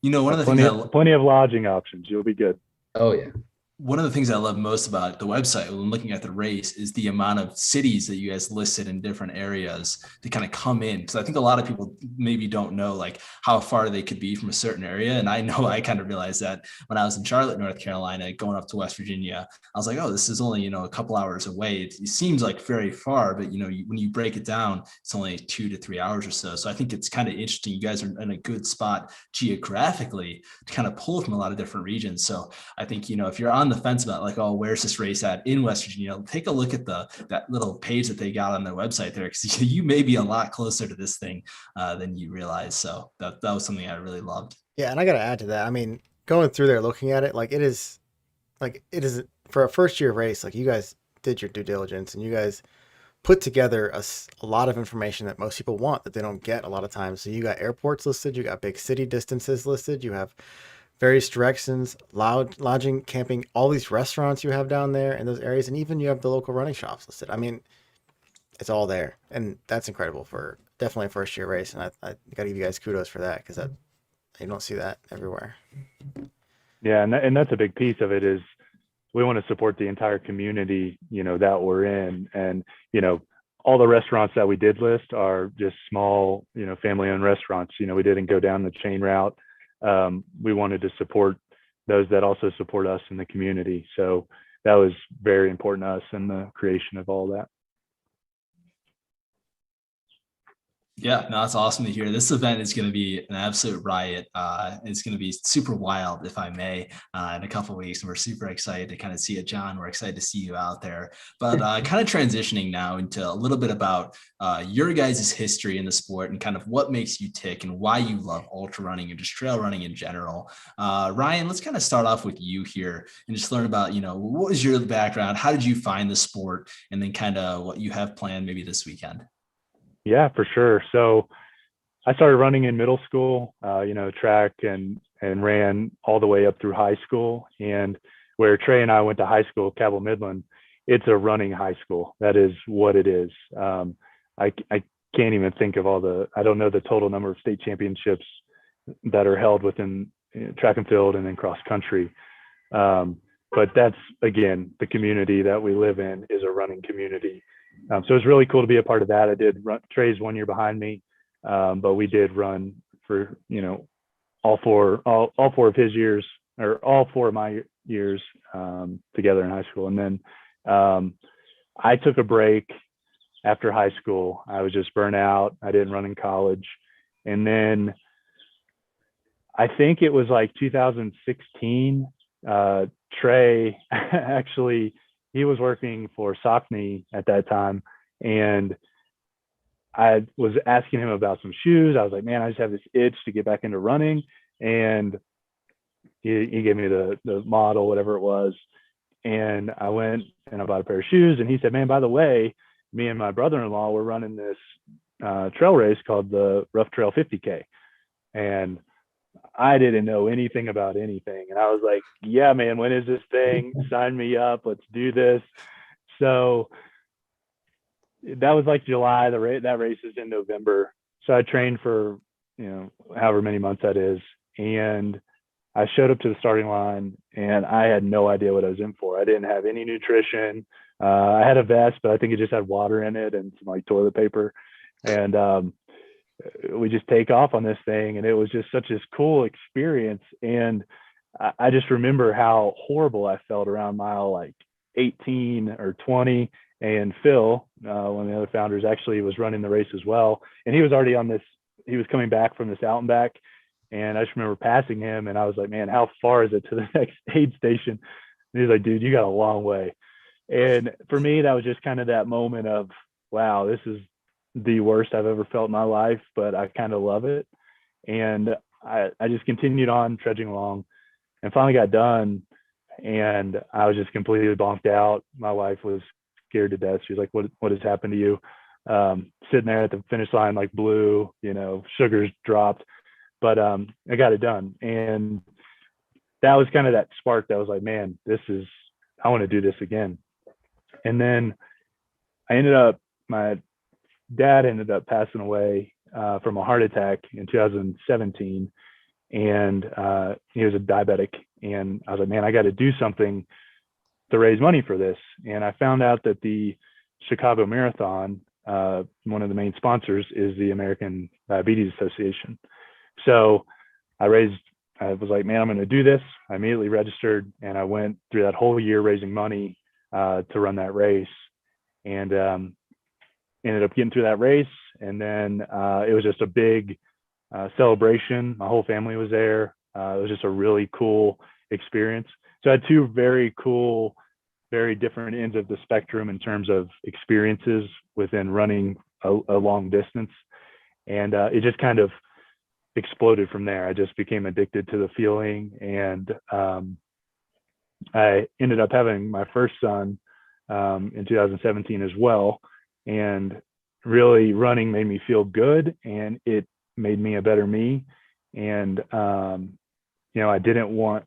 One of the things plenty of lodging options. You'll be good. Oh yeah. One of the things I love most about the website when looking at the race is the amount of cities that you guys listed in different areas to kind of come in. Because I think a lot of people maybe don't know like how far they could be from a certain area. And I know I kind of realized that when I was in Charlotte, North Carolina, going up to West Virginia, I was like, oh, this is only, a couple hours away. It seems like very far, but when you break it down, it's only 2 to 3 hours or so. So I think it's kind of interesting. You guys are in a good spot geographically to kind of pull from a lot of different regions. So I think, if you're on the fence about like, oh, where's this race at in West Virginia, take a look at that little page that they got on their website there, because you may be a lot closer to this thing than you realize. So that was something I really loved. Yeah, and I got to add to that. I mean, going through there, looking at it, it is for a first year race. Like, you guys did your due diligence, and you guys put together a lot of information that most people want that they don't get a lot of times. So you got airports listed, you got big city distances listed, you have various directions, lodging, camping, all these restaurants you have down there in those areas, and even you have the local running shops listed. I mean, it's all there, and that's incredible for definitely a first year race. And I got to give you guys kudos for that, because you don't see that everywhere. Yeah, and that's a big piece of it is we want to support the entire community, that we're in, and all the restaurants that we did list are just small, family-owned restaurants. We didn't go down the chain route. We wanted to support those that also support us in the community. So that was very important to us in the creation of all that. Yeah, no, that's awesome to hear. This event is going to be an absolute riot. It's going to be super wild, if I may, in a couple of weeks. And we're super excited to kind of see it, John. We're excited to see you out there. But kind of transitioning now into a little bit about your guys' history in the sport and kind of what makes you tick and why you love ultra running and just trail running in general. Ryan, let's kind of start off with you here and just learn about, what was your background? How did you find the sport? And then kind of what you have planned maybe this weekend. Yeah, for sure. So I started running in middle school, track and ran all the way up through high school. And where Trey and I went to high school, Cabell Midland, it's a running high school. That is what it is. I can't even think of I don't know the total number of state championships that are held within track and field and then cross country. But that's, again, the community that we live in is a running community. So it's really cool to be a part of that. I did run. Trey's 1 year behind me, but we did run for all four of his years, or all 4 of my years together in high school. And then I took a break after high school. I was just burnt out. I didn't run in college, and then I think it was like 2016. Trey actually. He was working for Saucony at that time, and I was asking him about some shoes. I was like, man, I just have this itch to get back into running. And he gave me the model, whatever it was. And I went and I bought a pair of shoes. And he said, man, by the way, me and my brother-in-law were running this trail race called the Rough Trail 50K. And I didn't know anything about anything. And I was like, yeah, man, when is this thing? Sign me up. Let's do this. So that was like July. That race is in November. So I trained for, however many months that is. And I showed up to the starting line and I had no idea what I was in for. I didn't have any nutrition. I had a vest, but I think it just had water in it and some like toilet paper. And we just take off on this thing. And it was just such this cool experience. And I just remember how horrible I felt around mile like 18 or 20. And Phil, one of the other founders, actually was running the race as well. And he was already on this, he was coming back from this out and back. And I just remember passing him and I was like, man, how far is it to the next aid station? And he's like, dude, you got a long way. And for me, that was just kind of that moment of, wow, this is the worst I've ever felt in my life, but I kind of love it. And I just continued on trudging along and finally got done. And I was just completely bonked out. My wife was scared to death. She was like, what has happened to you? Sitting there at the finish line, like blue, sugars dropped, but I got it done. And that was kind of that spark that was like, man, I want to do this again. And then my dad ended up passing away from a heart attack in 2017. And he was a diabetic. And I was like, man, I got to do something to raise money for this. And I found out that the Chicago Marathon, one of the main sponsors is the American Diabetes Association. So I was like, man, I'm going to do this. I immediately registered and I went through that whole year raising money to run that race, and ended up getting through that race. And then it was just a big celebration. My whole family was there. It was just a really cool experience. So I had two very cool, very different ends of the spectrum in terms of experiences within running a long distance. And it just kind of exploded from there. I just became addicted to the feeling. And I ended up having my first son in 2017 as well. And really running made me feel good and it made me a better me. And, I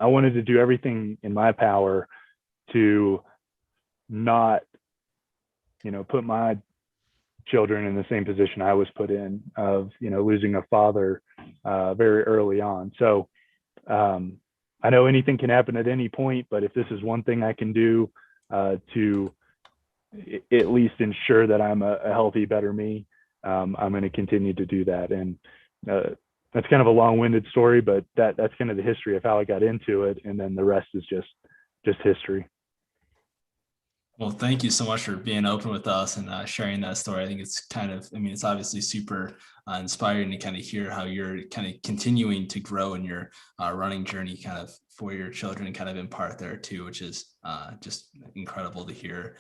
wanted to do everything in my power to not, put my children in the same position I was put in of, losing a father very early on. So I know anything can happen at any point, but if this is one thing I can do to at least ensure that I'm a healthy, better me, I'm going to continue to do that. And that's kind of a long-winded story, but that's kind of the history of how I got into it. And then the rest is just history. Well, thank you so much for being open with us and sharing that story. I think it's it's obviously super inspiring to kind of hear how you're kind of continuing to grow in your running journey kind of for your children and kind of impart there too, which is just incredible to hear.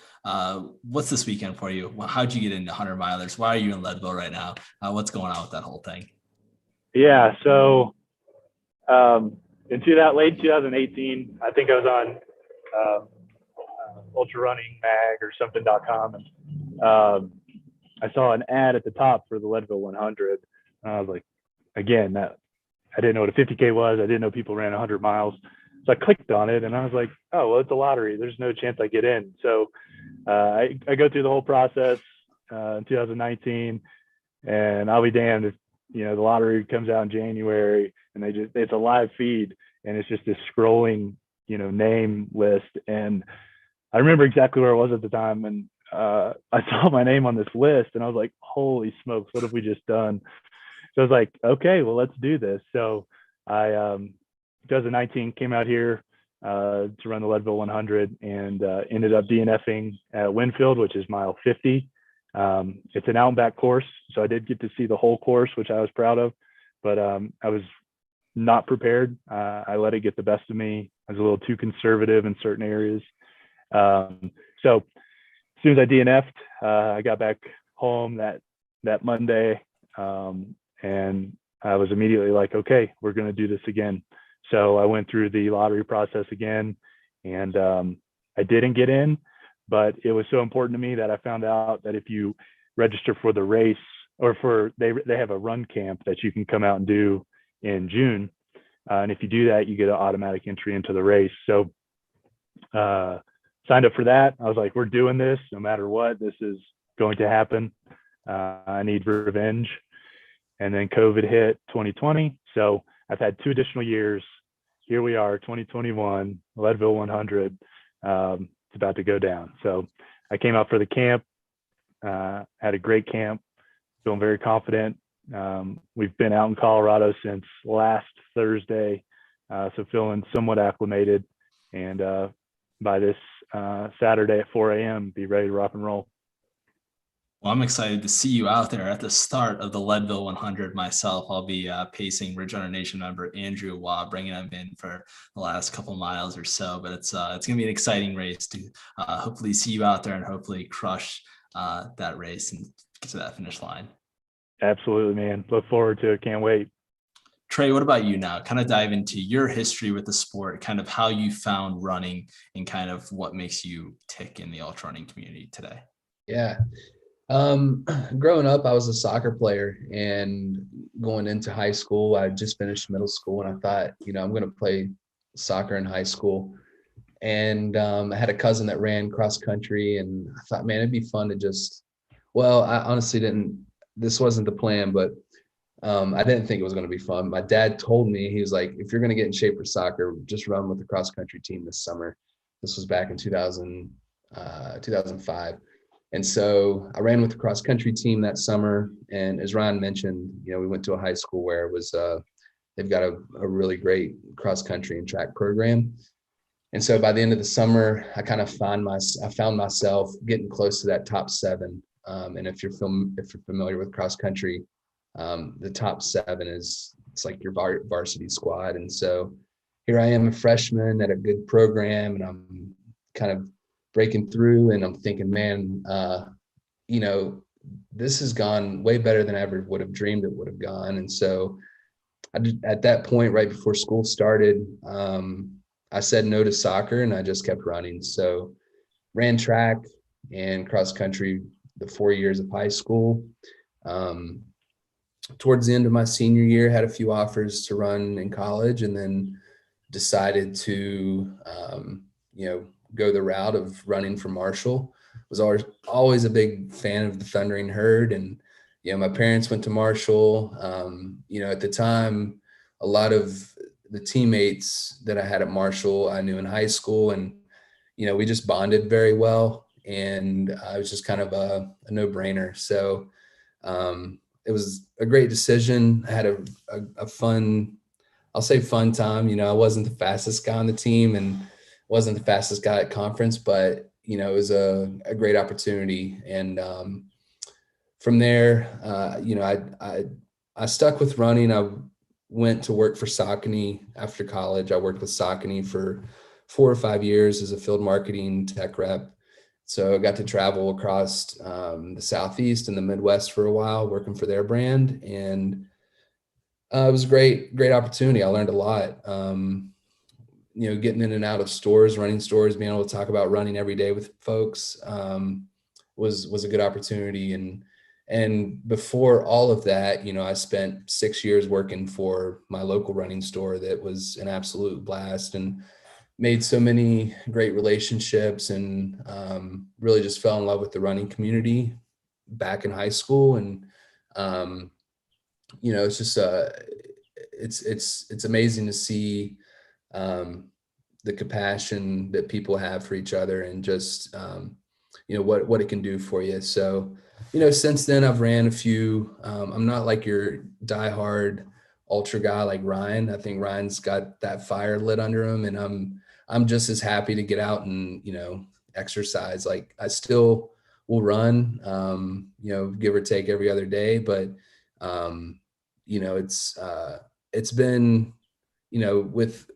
What's this weekend for you? How'd you get into 100 milers? Why are you in Leadville right now? What's going on with that whole thing? Yeah. So into that late 2018, I think I was on Ultra Running Mag or something.com. And I saw an ad at the top for the Leadville 100. And I was like, again, that I didn't know what a 50K was. I didn't know people ran 100 miles. So I clicked on it and I was like, oh, well, it's a lottery. There's no chance I get in. So I go through the whole process in 2019, and I'll be damned if, the lottery comes out in January and it's a live feed and it's just this scrolling, name list. And I remember exactly where I was at the time. And I saw my name on this list and I was like, holy smokes, what have we just done? So I was like, okay, well, let's do this. So I, 2019 came out here to run the Leadville 100 and ended up DNFing at Winfield, which is mile 50. It's an out and back course. So I did get to see the whole course, which I was proud of, but I was not prepared. I let it get the best of me. I was a little too conservative in certain areas. So as soon as I DNF'd, I got back home that Monday, and I was immediately like, okay, we're going to do this again. So I went through the lottery process again, and I didn't get in, but it was so important to me that I found out that if you register for the race or they have a run camp that you can come out and do in June. And if you do that, you get an automatic entry into the race. So signed up for that. I was like, we're doing this no matter what. This is going to happen. I need revenge. and then COVID hit 2020. So I've had 2 additional years. Here we are, 2021, Leadville 100. It's about to go down. So I came out for the camp, had a great camp, feeling very confident. We've been out in Colorado since last Thursday, so feeling somewhat acclimated. And by this Saturday at 4 a.m., be ready to rock and roll. Well, I'm excited to see you out there at the start of the Leadville 100 myself. I'll be pacing Ridge Runner Nation member Andrew Waugh, bringing him in for the last couple miles or so. But it's going to be an exciting race to hopefully see you out there and hopefully crush that race and get to that finish line. Absolutely, man. Look forward to it. Can't wait. Trey, what about you now? Kind of dive into your history with the sport, kind of how you found running and kind of what makes you tick in the ultra running community today. Yeah. Growing up, I was a soccer player, and going into high school, I just finished middle school, and I thought, I'm going to play soccer in high school. And I had a cousin that ran cross country, and I thought, man, it'd be fun to I honestly this wasn't the plan, but I didn't think it was going to be fun. My dad told me, he was like, if you're going to get in shape for soccer, just run with the cross country team this summer. This was back in 2005. And so I ran with the cross country team that summer. And as Ryan mentioned, we went to a high school where it was, they've got a really great cross country and track program. And so by the end of the summer, I kind of found myself getting close to that top 7. And if you're familiar with cross country, the top 7 it's like your varsity squad. And so here I am, a freshman at a good program, and I'm kind of breaking through, and I'm thinking, man, this has gone way better than I ever would have dreamed it would have gone. And so at that point, right before school started, I said no to soccer, and I just kept running. So ran track and cross country the 4 years of high school. Towards the end of my senior year, had a few offers to run in college, and then decided to, go the route of running for Marshall. Was always a big fan of the Thundering Herd. And, my parents went to Marshall. At the time, a lot of the teammates that I had at Marshall, I knew in high school, and, we just bonded very well. And it was just kind of a no-brainer. So it was a great decision. I had a fun, I'll say fun time. I wasn't the fastest guy on the team and wasn't the fastest guy at conference, but, it was a great opportunity. And from there, I stuck with running. I went to work for Saucony after college. I worked with Saucony for 4 or 5 years as a field marketing tech rep. So I got to travel across the Southeast and the Midwest for a while, working for their brand. And it was a great opportunity. I learned a lot. Getting in and out of stores, running stores, being able to talk about running every day with folks was a good opportunity. And before all of that, I spent 6 years working for my local running store. That was an absolute blast, and made so many great relationships, and really just fell in love with the running community back in high school. And it's just it's amazing to see the compassion that people have for each other, and just what it can do for you. So since then I've ran a few. I'm not like your diehard ultra guy like Ryan. I think Ryan's got that fire lit under him, and I'm just as happy to get out and exercise. Like, I still will run give or take every other day, but it's been with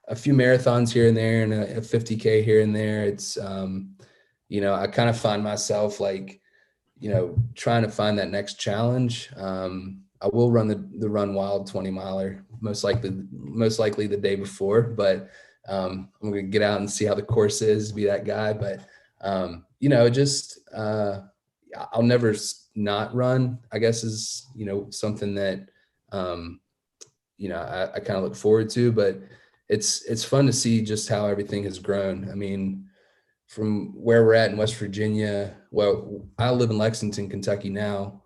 a few marathons here and there and a 50K here and there, it's I kind of find myself like trying to find that next challenge. I will run the Run Wild 20 miler most likely the day before, but I'm going to get out and see how the course is, be that guy. But I'll never not run, I guess, is something that I kind of look forward to. But it's fun to see just how everything has grown. I mean, from where we're at in West Virginia, well, I live in Lexington, Kentucky now.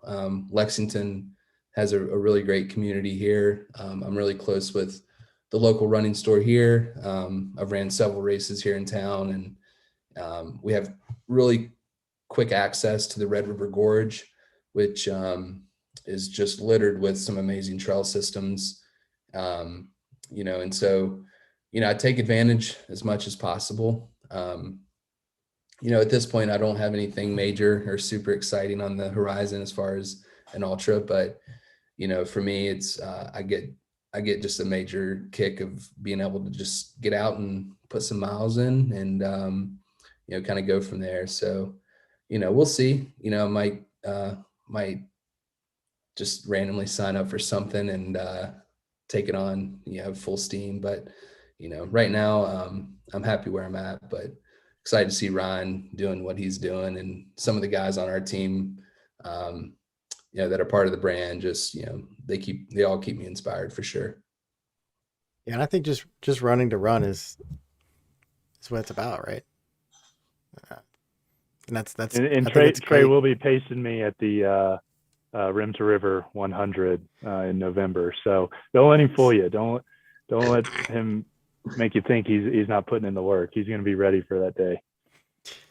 Lexington has a really great community here. I'm really close with the local running store here. I've ran several races here in town, and we have really quick access to the Red River Gorge, which is just littered with some amazing trail systems. And so, I take advantage as much as possible. At this point, I don't have anything major or super exciting on the horizon as far as an ultra, but for me, it's I get just a major kick of being able to just get out and put some miles in, and kind of go from there. So, we'll see. Might just randomly sign up for something and take it on, full steam. But right now, I'm happy where I'm at, but excited to see Ryan doing what he's doing, and some of the guys on our team, that are part of the brand. Just they all keep me inspired for sure. Yeah, and I think just running to run is what it's about, right? And that's And I think it's Trey great. will be pacing me at the Rim to River 100 in November. So don't let him fool you. Don't let him make you think he's not putting in the work. He's going to be ready for that day.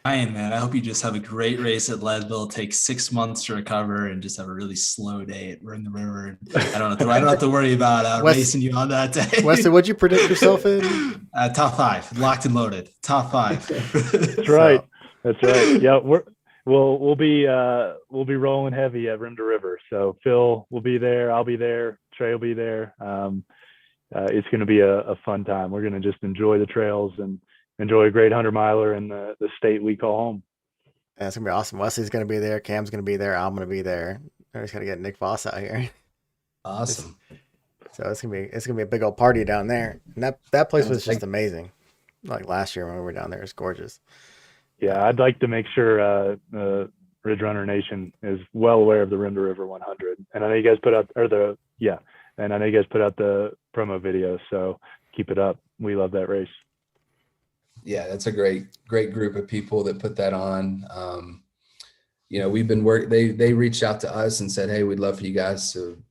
Ryan, man, I hope you just have a great race at Leadville. Take 6 months to recover and just have a really slow day at Rim the River. I don't have to worry about racing you on that day. Wesley, what'd you predict yourself in? Top 5, locked and loaded. Top 5. That's right. That's right. Yeah, we'll be rolling heavy at Rim to River. So Phil will be there. I'll be there. Trey will be there. It's going to be a fun time. We're going to just enjoy the trails and enjoy a great 100-miler in the state we call home. Yeah, it's gonna be awesome. Wesley's gonna be there. Cam's gonna be there. I'm gonna be there. I just gotta get Nick Voss out here. Awesome. So it's gonna be a big old party down there. And that place was just amazing. Like last year when we were down there, it's gorgeous. Yeah, I'd like to make sure Ridge Runner Nation is well aware of the Rim to River 100. And I know you guys put out the promo video, so keep it up. We love that race. Yeah, that's a great group of people that put that on. We've been they reached out to us and said, hey, we'd love for you guys to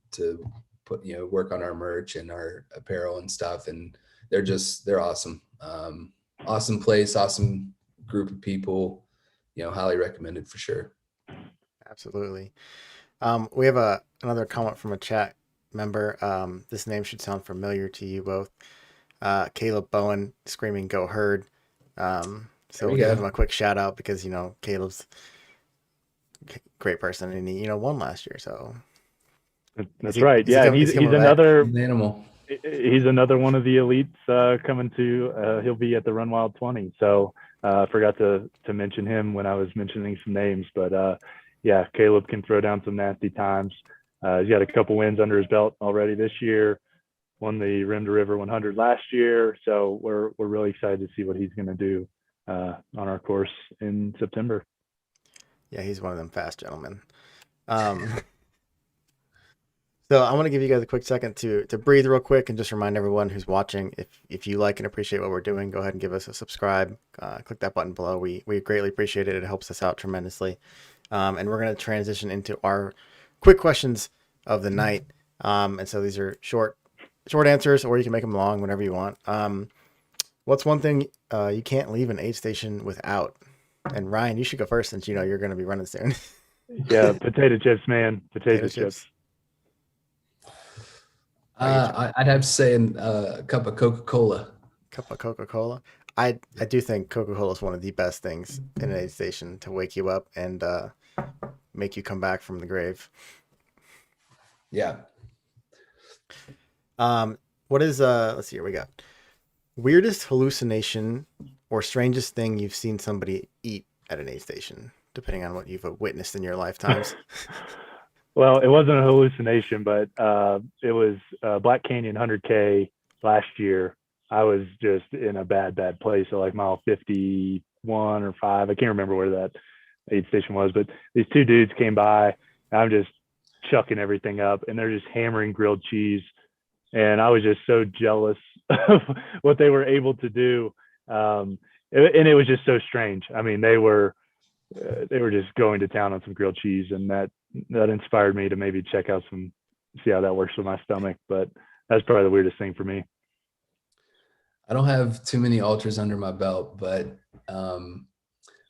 put, work on our merch and our apparel and stuff. And they're awesome. Awesome place, awesome group of people, highly recommended for sure. Absolutely. We have another comment from a chat member. This name should sound familiar to you both. Caleb Bowen screaming, "Go Herd." So we'll give him a quick shout out because, Caleb's a great person and he, won last year. So that's right. Yeah. He's another animal. He's another one of the elites coming to, he'll be at the Run Wild 20. So I forgot to mention him when I was mentioning some names, but yeah, Caleb can throw down some nasty times. He's got a couple wins under his belt already this year. Won the Rim to River 100 last year, so we're really excited to see what he's going to do on our course in September. Yeah, he's one of them fast gentlemen. So I want to give you guys a quick second to breathe real quick and just remind everyone who's watching, if you like and appreciate what we're doing, go ahead and give us a subscribe. Click that button below. We greatly appreciate it. It helps us out tremendously. And we're going to transition into our quick questions of the night. And so these are short answers, or you can make them long, whenever you want. What's one thing you can't leave an aid station without? And Ryan, you should go first since you're going to be running soon. Yeah, potato chips, man. Potato chips. I'd have to say a cup of Coca-Cola. Cup of Coca-Cola. I do think Coca-Cola is one of the best things in an aid station to wake you up and make you come back from the grave. Yeah. What is let's see here, we got weirdest hallucination or strangest thing you've seen somebody eat at an aid station, depending on what you've witnessed in your lifetimes. Well, it wasn't a hallucination, but it was Black Canyon 100K last year. I was just in a bad place. So like mile 51 or 5. I can't remember where that aid station was, but these two dudes came by and I'm just chucking everything up and they're just hammering grilled cheese. And I was just so jealous of what they were able to do. And it was just so strange. I mean, they were just going to town on some grilled cheese, and that inspired me to maybe check out some see how that works with my stomach. But that's probably the weirdest thing for me. I don't have too many ultras under my belt, but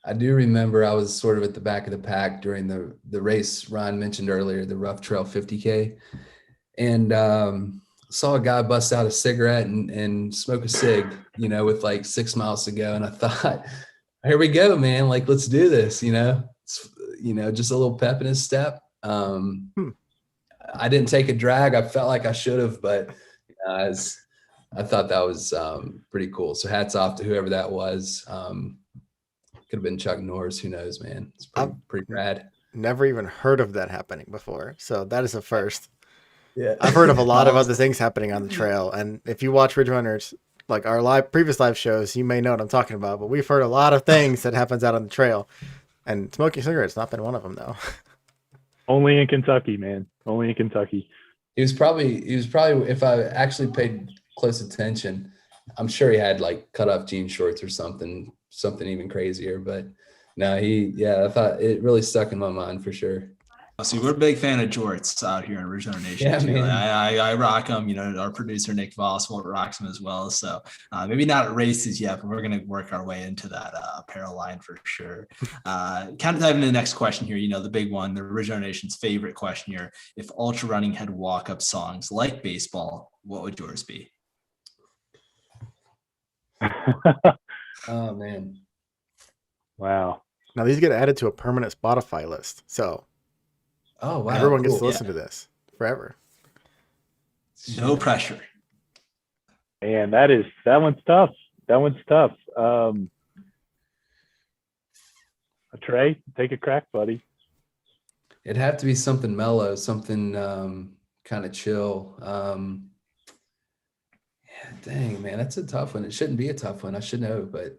I do remember I was sort of at the back of the pack during the race Ryan mentioned earlier, the Rough Trail 50K, and saw a guy bust out a cigarette and smoke a cig, with like 6 miles to go, and I thought, here we go, man, like let's do this, it's, just a little pep in his step. I didn't take a drag. I felt like I should have, but I thought that was pretty cool. So hats off to whoever that was. Could have been Chuck Norris. Who knows, man? It's pretty rad. Never even heard of that happening before. So that is a first. Yeah. I've heard of a lot of other things happening on the trail. And if you watch Ridge Runners, like our previous live shows, you may know what I'm talking about. But we've heard a lot of things that happens out on the trail. And smoking cigarettes not been one of them, though. Only in Kentucky, man. Only in Kentucky. He was probably, if I actually paid close attention, I'm sure he had like cut off jean shorts or something even crazier, but no, I thought it really stuck in my mind for sure. See, we're a big fan of jorts out here in Ridge Runner Nation. Yeah, man. I rock them. Our producer Nick Voss rocks them as well. So maybe not at races yet, but we're going to work our way into that apparel line for sure. Kind of dive into the next question here. The big one, the Ridge Runner Nation's favorite question here. If ultra running had walk-up songs like baseball, what would yours be? Oh man! Wow. Now these get added to a permanent Spotify list, so wow, everyone gets to listen to this forever. No pressure. And that one's tough. Trey, take a crack, buddy. It'd have to be something mellow, something kind of chill. Dang, man, that's a tough one. It shouldn't be a tough one. I should know, but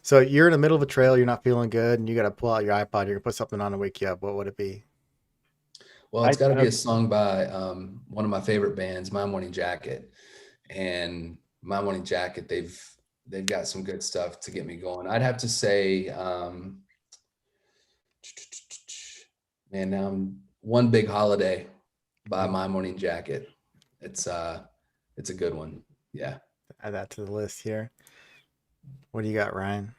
so you're in the middle of a trail, you're not feeling good, and you got to pull out your iPod. You're gonna put something on to wake you up. What would it be? Well, it's got to be a song by one of my favorite bands, My Morning Jacket. And My Morning Jacket, they've got some good stuff to get me going. I'd have to say, man, now One Big Holiday by My Morning Jacket. It's a good one. Yeah. Add that to the list here. What do you got, Ryan?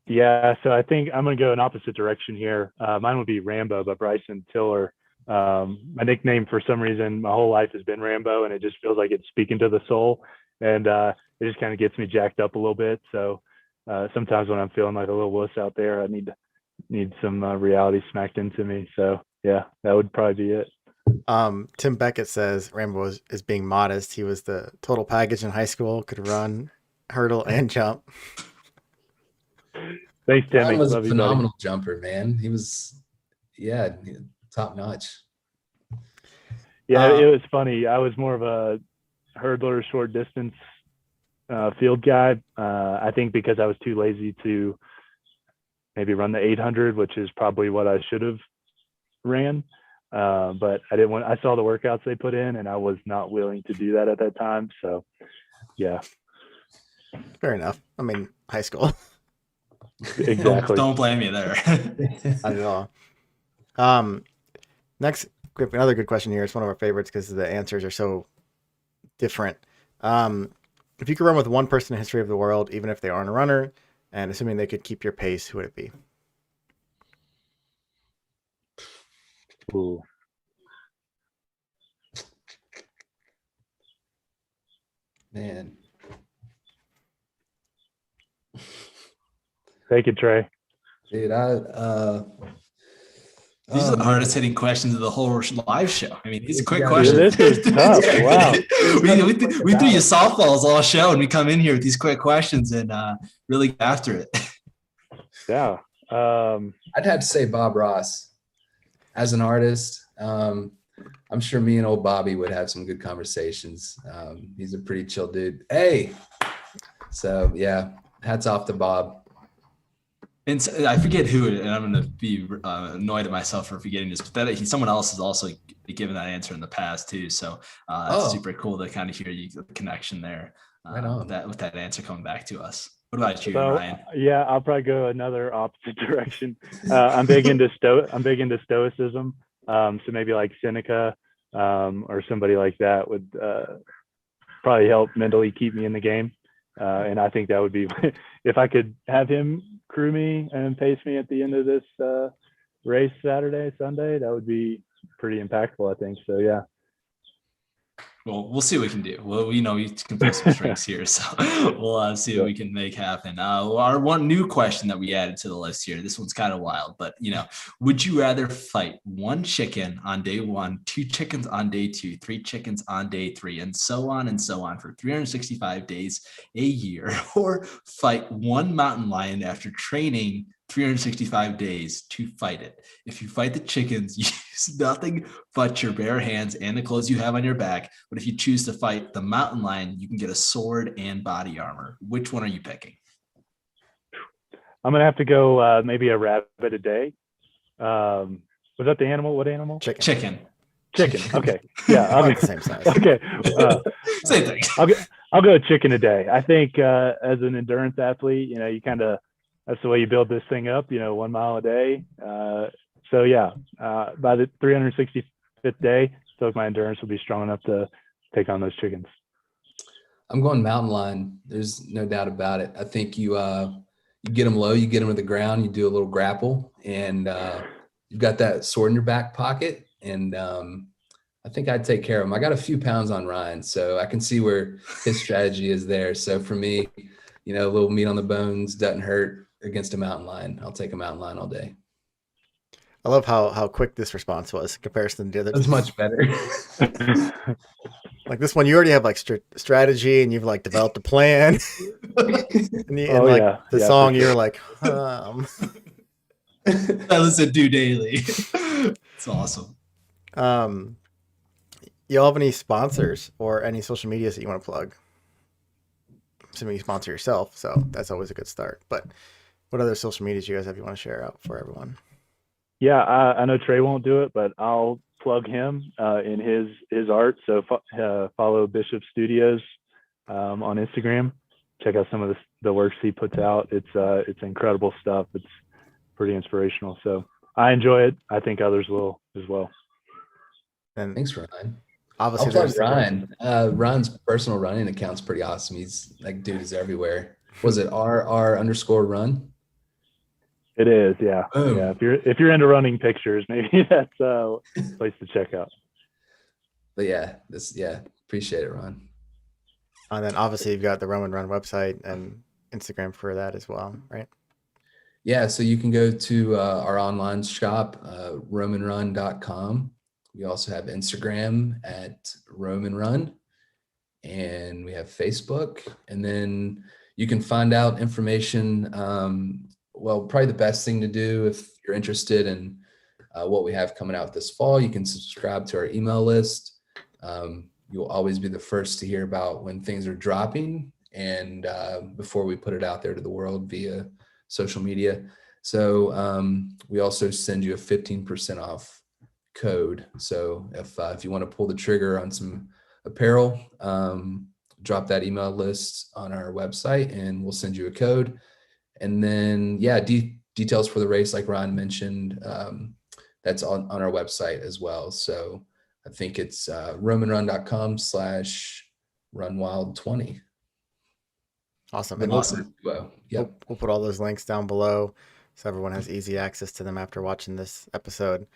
Yeah, so I think I'm going to go in opposite direction here. Mine would be Rambo by Bryson Tiller. My nickname, for some reason, my whole life has been Rambo, and it just feels like it's speaking to the soul. And it just kind of gets me jacked up a little bit. So sometimes when I'm feeling like a little wuss out there, I need some reality smacked into me. So yeah, that would probably be it. Tim Beckett says Rambo is being modest. He was the total package in high school, could run, hurdle, and jump. Thanks, Timmy. Ryan was a phenomenal jumper, man. He was, top notch. Yeah, it was funny. I was more of a hurdler, short distance field guy. I think because I was too lazy to maybe run the 800, which is probably what I should have ran. But I saw the workouts they put in, and I was not willing to do that at that time. So, yeah. Fair enough. I mean, high school. Exactly. Don't blame me there. Not at all. Next, we have another good question here. It's one of our favorites because the answers are so different. If you could run with one person in the history of the world, even if they aren't a runner, and assuming they could keep your pace, who would it be? Ooh. Man. Take it, Trey. Dude, These are the hardest hitting questions of the whole live show. I mean, these are quick questions. This is tough. Wow. we threw you softballs all show, and we come in here with these quick questions and really get after it. Yeah. I'd have to say Bob Ross. As an artist, I'm sure me and old Bobby would have some good conversations. He's a pretty chill dude. Hey. So yeah, hats off to Bob. And I forget who, and I'm going to be annoyed at myself for forgetting this, but someone else has also given that answer in the past too. So it's super cool to kind of hear the connection there Right on. with that answer coming back to us. What about you, So Ryan? yeah, I'll probably go another opposite direction. I'm big into stoicism. So maybe like Seneca, or somebody like that would probably help mentally keep me in the game. And I think that would be, if I could have him crew me and pace me at the end of this race Sunday, that would be pretty impactful, I think. So yeah. Well, we'll see what we can do. Well, we can pull some strings here, so we'll see what we can make happen. Our one new question that we added to the list here. This one's kind of wild, but would you rather fight one chicken on day 1, 2 chickens on day 2, 3 chickens on day 3, and so on for 365 days a year, or fight one mountain lion after training 365 days to fight it? If you fight the chickens, you use nothing but your bare hands and the clothes you have on your back. But if you choose to fight the mountain lion, you can get a sword and body armor. Which one are you picking? I'm going to have to go maybe a rabbit a day. Was that the animal? What animal? Chicken. Okay. Yeah. I'll get the same size. Okay. Same thing. I'll go chicken a day. I think as an endurance athlete, you kind of, that's the way you build this thing up, 1 mile a day. So yeah, by the 365th day, I feel like my endurance will be strong enough to take on those chickens. I'm going mountain lion. There's no doubt about it. I think you get them low, you get them to the ground, you do a little grapple, and you've got that sword in your back pocket. And I think I'd take care of him. I got a few pounds on Ryan, so I can see where his strategy is there. So for me, a little meat on the bones doesn't hurt against a mountain lion. I'll take a mountain lion all day. I love how quick this response was in comparison to the other. That's much better. Like this one, you already have like strategy and you've like developed a plan. The song, you're like, I listen to daily. It's awesome. You all have any sponsors or any social medias that you want to plug? Assuming you sponsor yourself, so that's always a good start. But what other social medias you guys have you want to share out for everyone? Yeah, I know Trey won't do it, but I'll plug him in his art. So follow Bishop Studios on Instagram. Check out some of the works he puts out. It's incredible stuff. It's pretty inspirational. So I enjoy it. I think others will as well. And thanks, Ryan. Obviously, I'll plug Ryan. Ryan's personal running account's pretty awesome. He's like, dude is everywhere. Was it RR_run? It is, yeah. Boom. Yeah. If you're into running pictures, maybe that's a place to check out. But appreciate it, Ron. And then obviously you've got the Roam and Run website and Instagram for that as well, right? Yeah, so you can go to our online shop, roamandrun.com. We also have Instagram at Roam and Run, and we have Facebook. And then you can find out information. Probably the best thing to do if you're interested in what we have coming out this fall, you can subscribe to our email list. You'll always be the first to hear about when things are dropping and before we put it out there to the world via social media. So we also send you a 15% off code. So if you want to pull the trigger on some apparel, drop that email list on our website and we'll send you a code. And then, details for the race, like Ryan mentioned, that's on our website as well. So I think it's roamandrun.com/runwild20. Awesome. And we'll put all those links down below so everyone has easy access to them after watching this episode.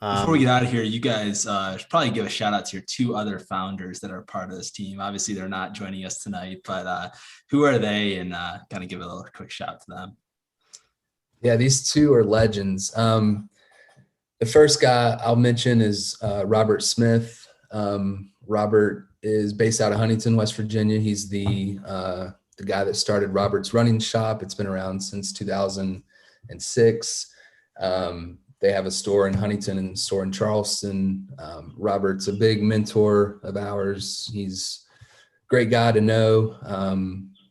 Before we get out of here, you guys should probably give a shout out to your 2 other founders that are part of this team. Obviously, they're not joining us tonight, but who are they? And kind of give a little quick shout to them. Yeah, these 2 are legends. The first guy I'll mention is Robert Smith. Robert is based out of Huntington, West Virginia. He's the guy that started Robert's Running Shop. It's been around since 2006. They have a store in Huntington and a store in Charleston. Robert's a big mentor of ours. He's a great guy to know.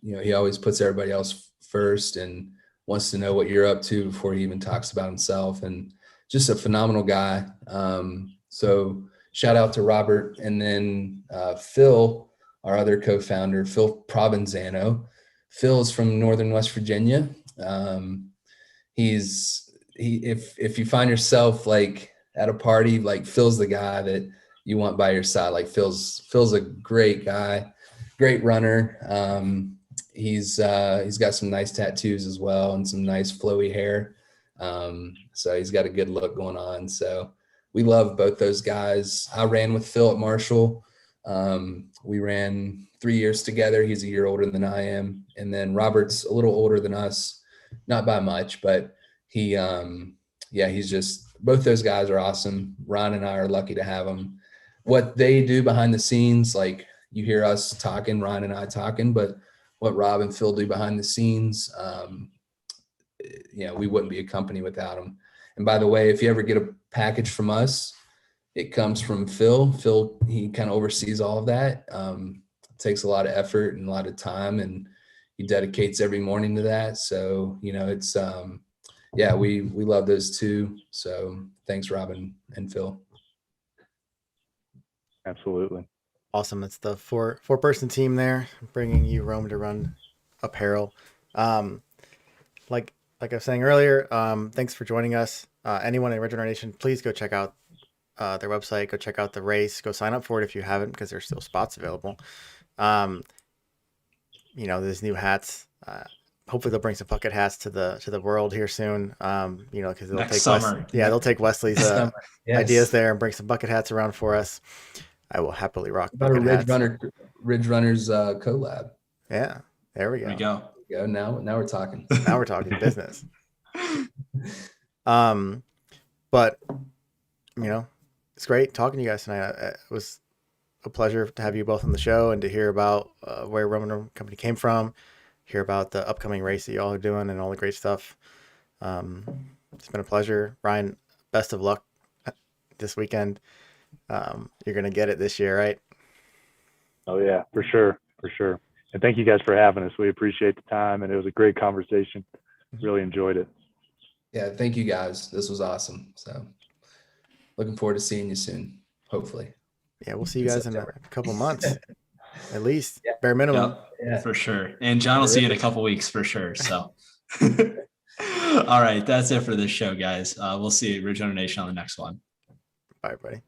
He always puts everybody else first and wants to know what you're up to before he even talks about himself, and just a phenomenal guy. So shout out to Robert. And then Phil, our other co-founder, Phil Provenzano. Phil's from Northern West Virginia. If you find yourself like at a party, like Phil's the guy that you want by your side. Like Phil's a great guy, great runner. He's got some nice tattoos as well and some nice flowy hair. So he's got a good look going on. So we love both those guys. I ran with Phil at Marshall. We ran 3 years together. He's a year older than I am. And then Robert's a little older than us, not by much, but he's just, both those guys are awesome. Ron and I are lucky to have them. What they do behind the scenes, like you hear us talking, Ron and I talking, but what Rob and Phil do behind the scenes, we wouldn't be a company without them. And by the way, if you ever get a package from us, it comes from Phil. Phil, he kind of oversees all of that. It takes a lot of effort and a lot of time, and he dedicates every morning to that. So, it's, we love those two. So thanks, Robin and Phil. Absolutely. Awesome. It's the four-person team there, bringing you Rome to Run apparel. Like I was saying earlier, thanks for joining us. Anyone in Original Nation, please go check out their website. Go check out the race. Go sign up for it if you haven't, because there's still spots available. There's new hats. Hopefully they'll bring some bucket hats to the world here soon. Because they'll take Wesley's ideas there and bring some bucket hats around for us. I will happily rock bucket hats. Ridge Runners collab. Yeah, there we go. There we go. Now we're talking. Now we're talking business. But it's great talking to you guys tonight. It was a pleasure to have you both on the show and to hear about where Roman Company came from, hear about the upcoming race that y'all are doing and all the great stuff. It's been a pleasure. Ryan, best of luck this weekend. You're going to get it this year, right? Oh yeah, for sure. And thank you guys for having us. We appreciate the time, and it was a great conversation. Really enjoyed it. Yeah, thank you guys. This was awesome. So looking forward to seeing you soon, hopefully. Yeah, we'll see you guys in a couple months, at least, bare minimum. Yeah, for sure. And John will see you in a couple weeks for sure. So, all right, that's it for this show, guys. We'll see you at Regeneration on the next one. Bye, everybody.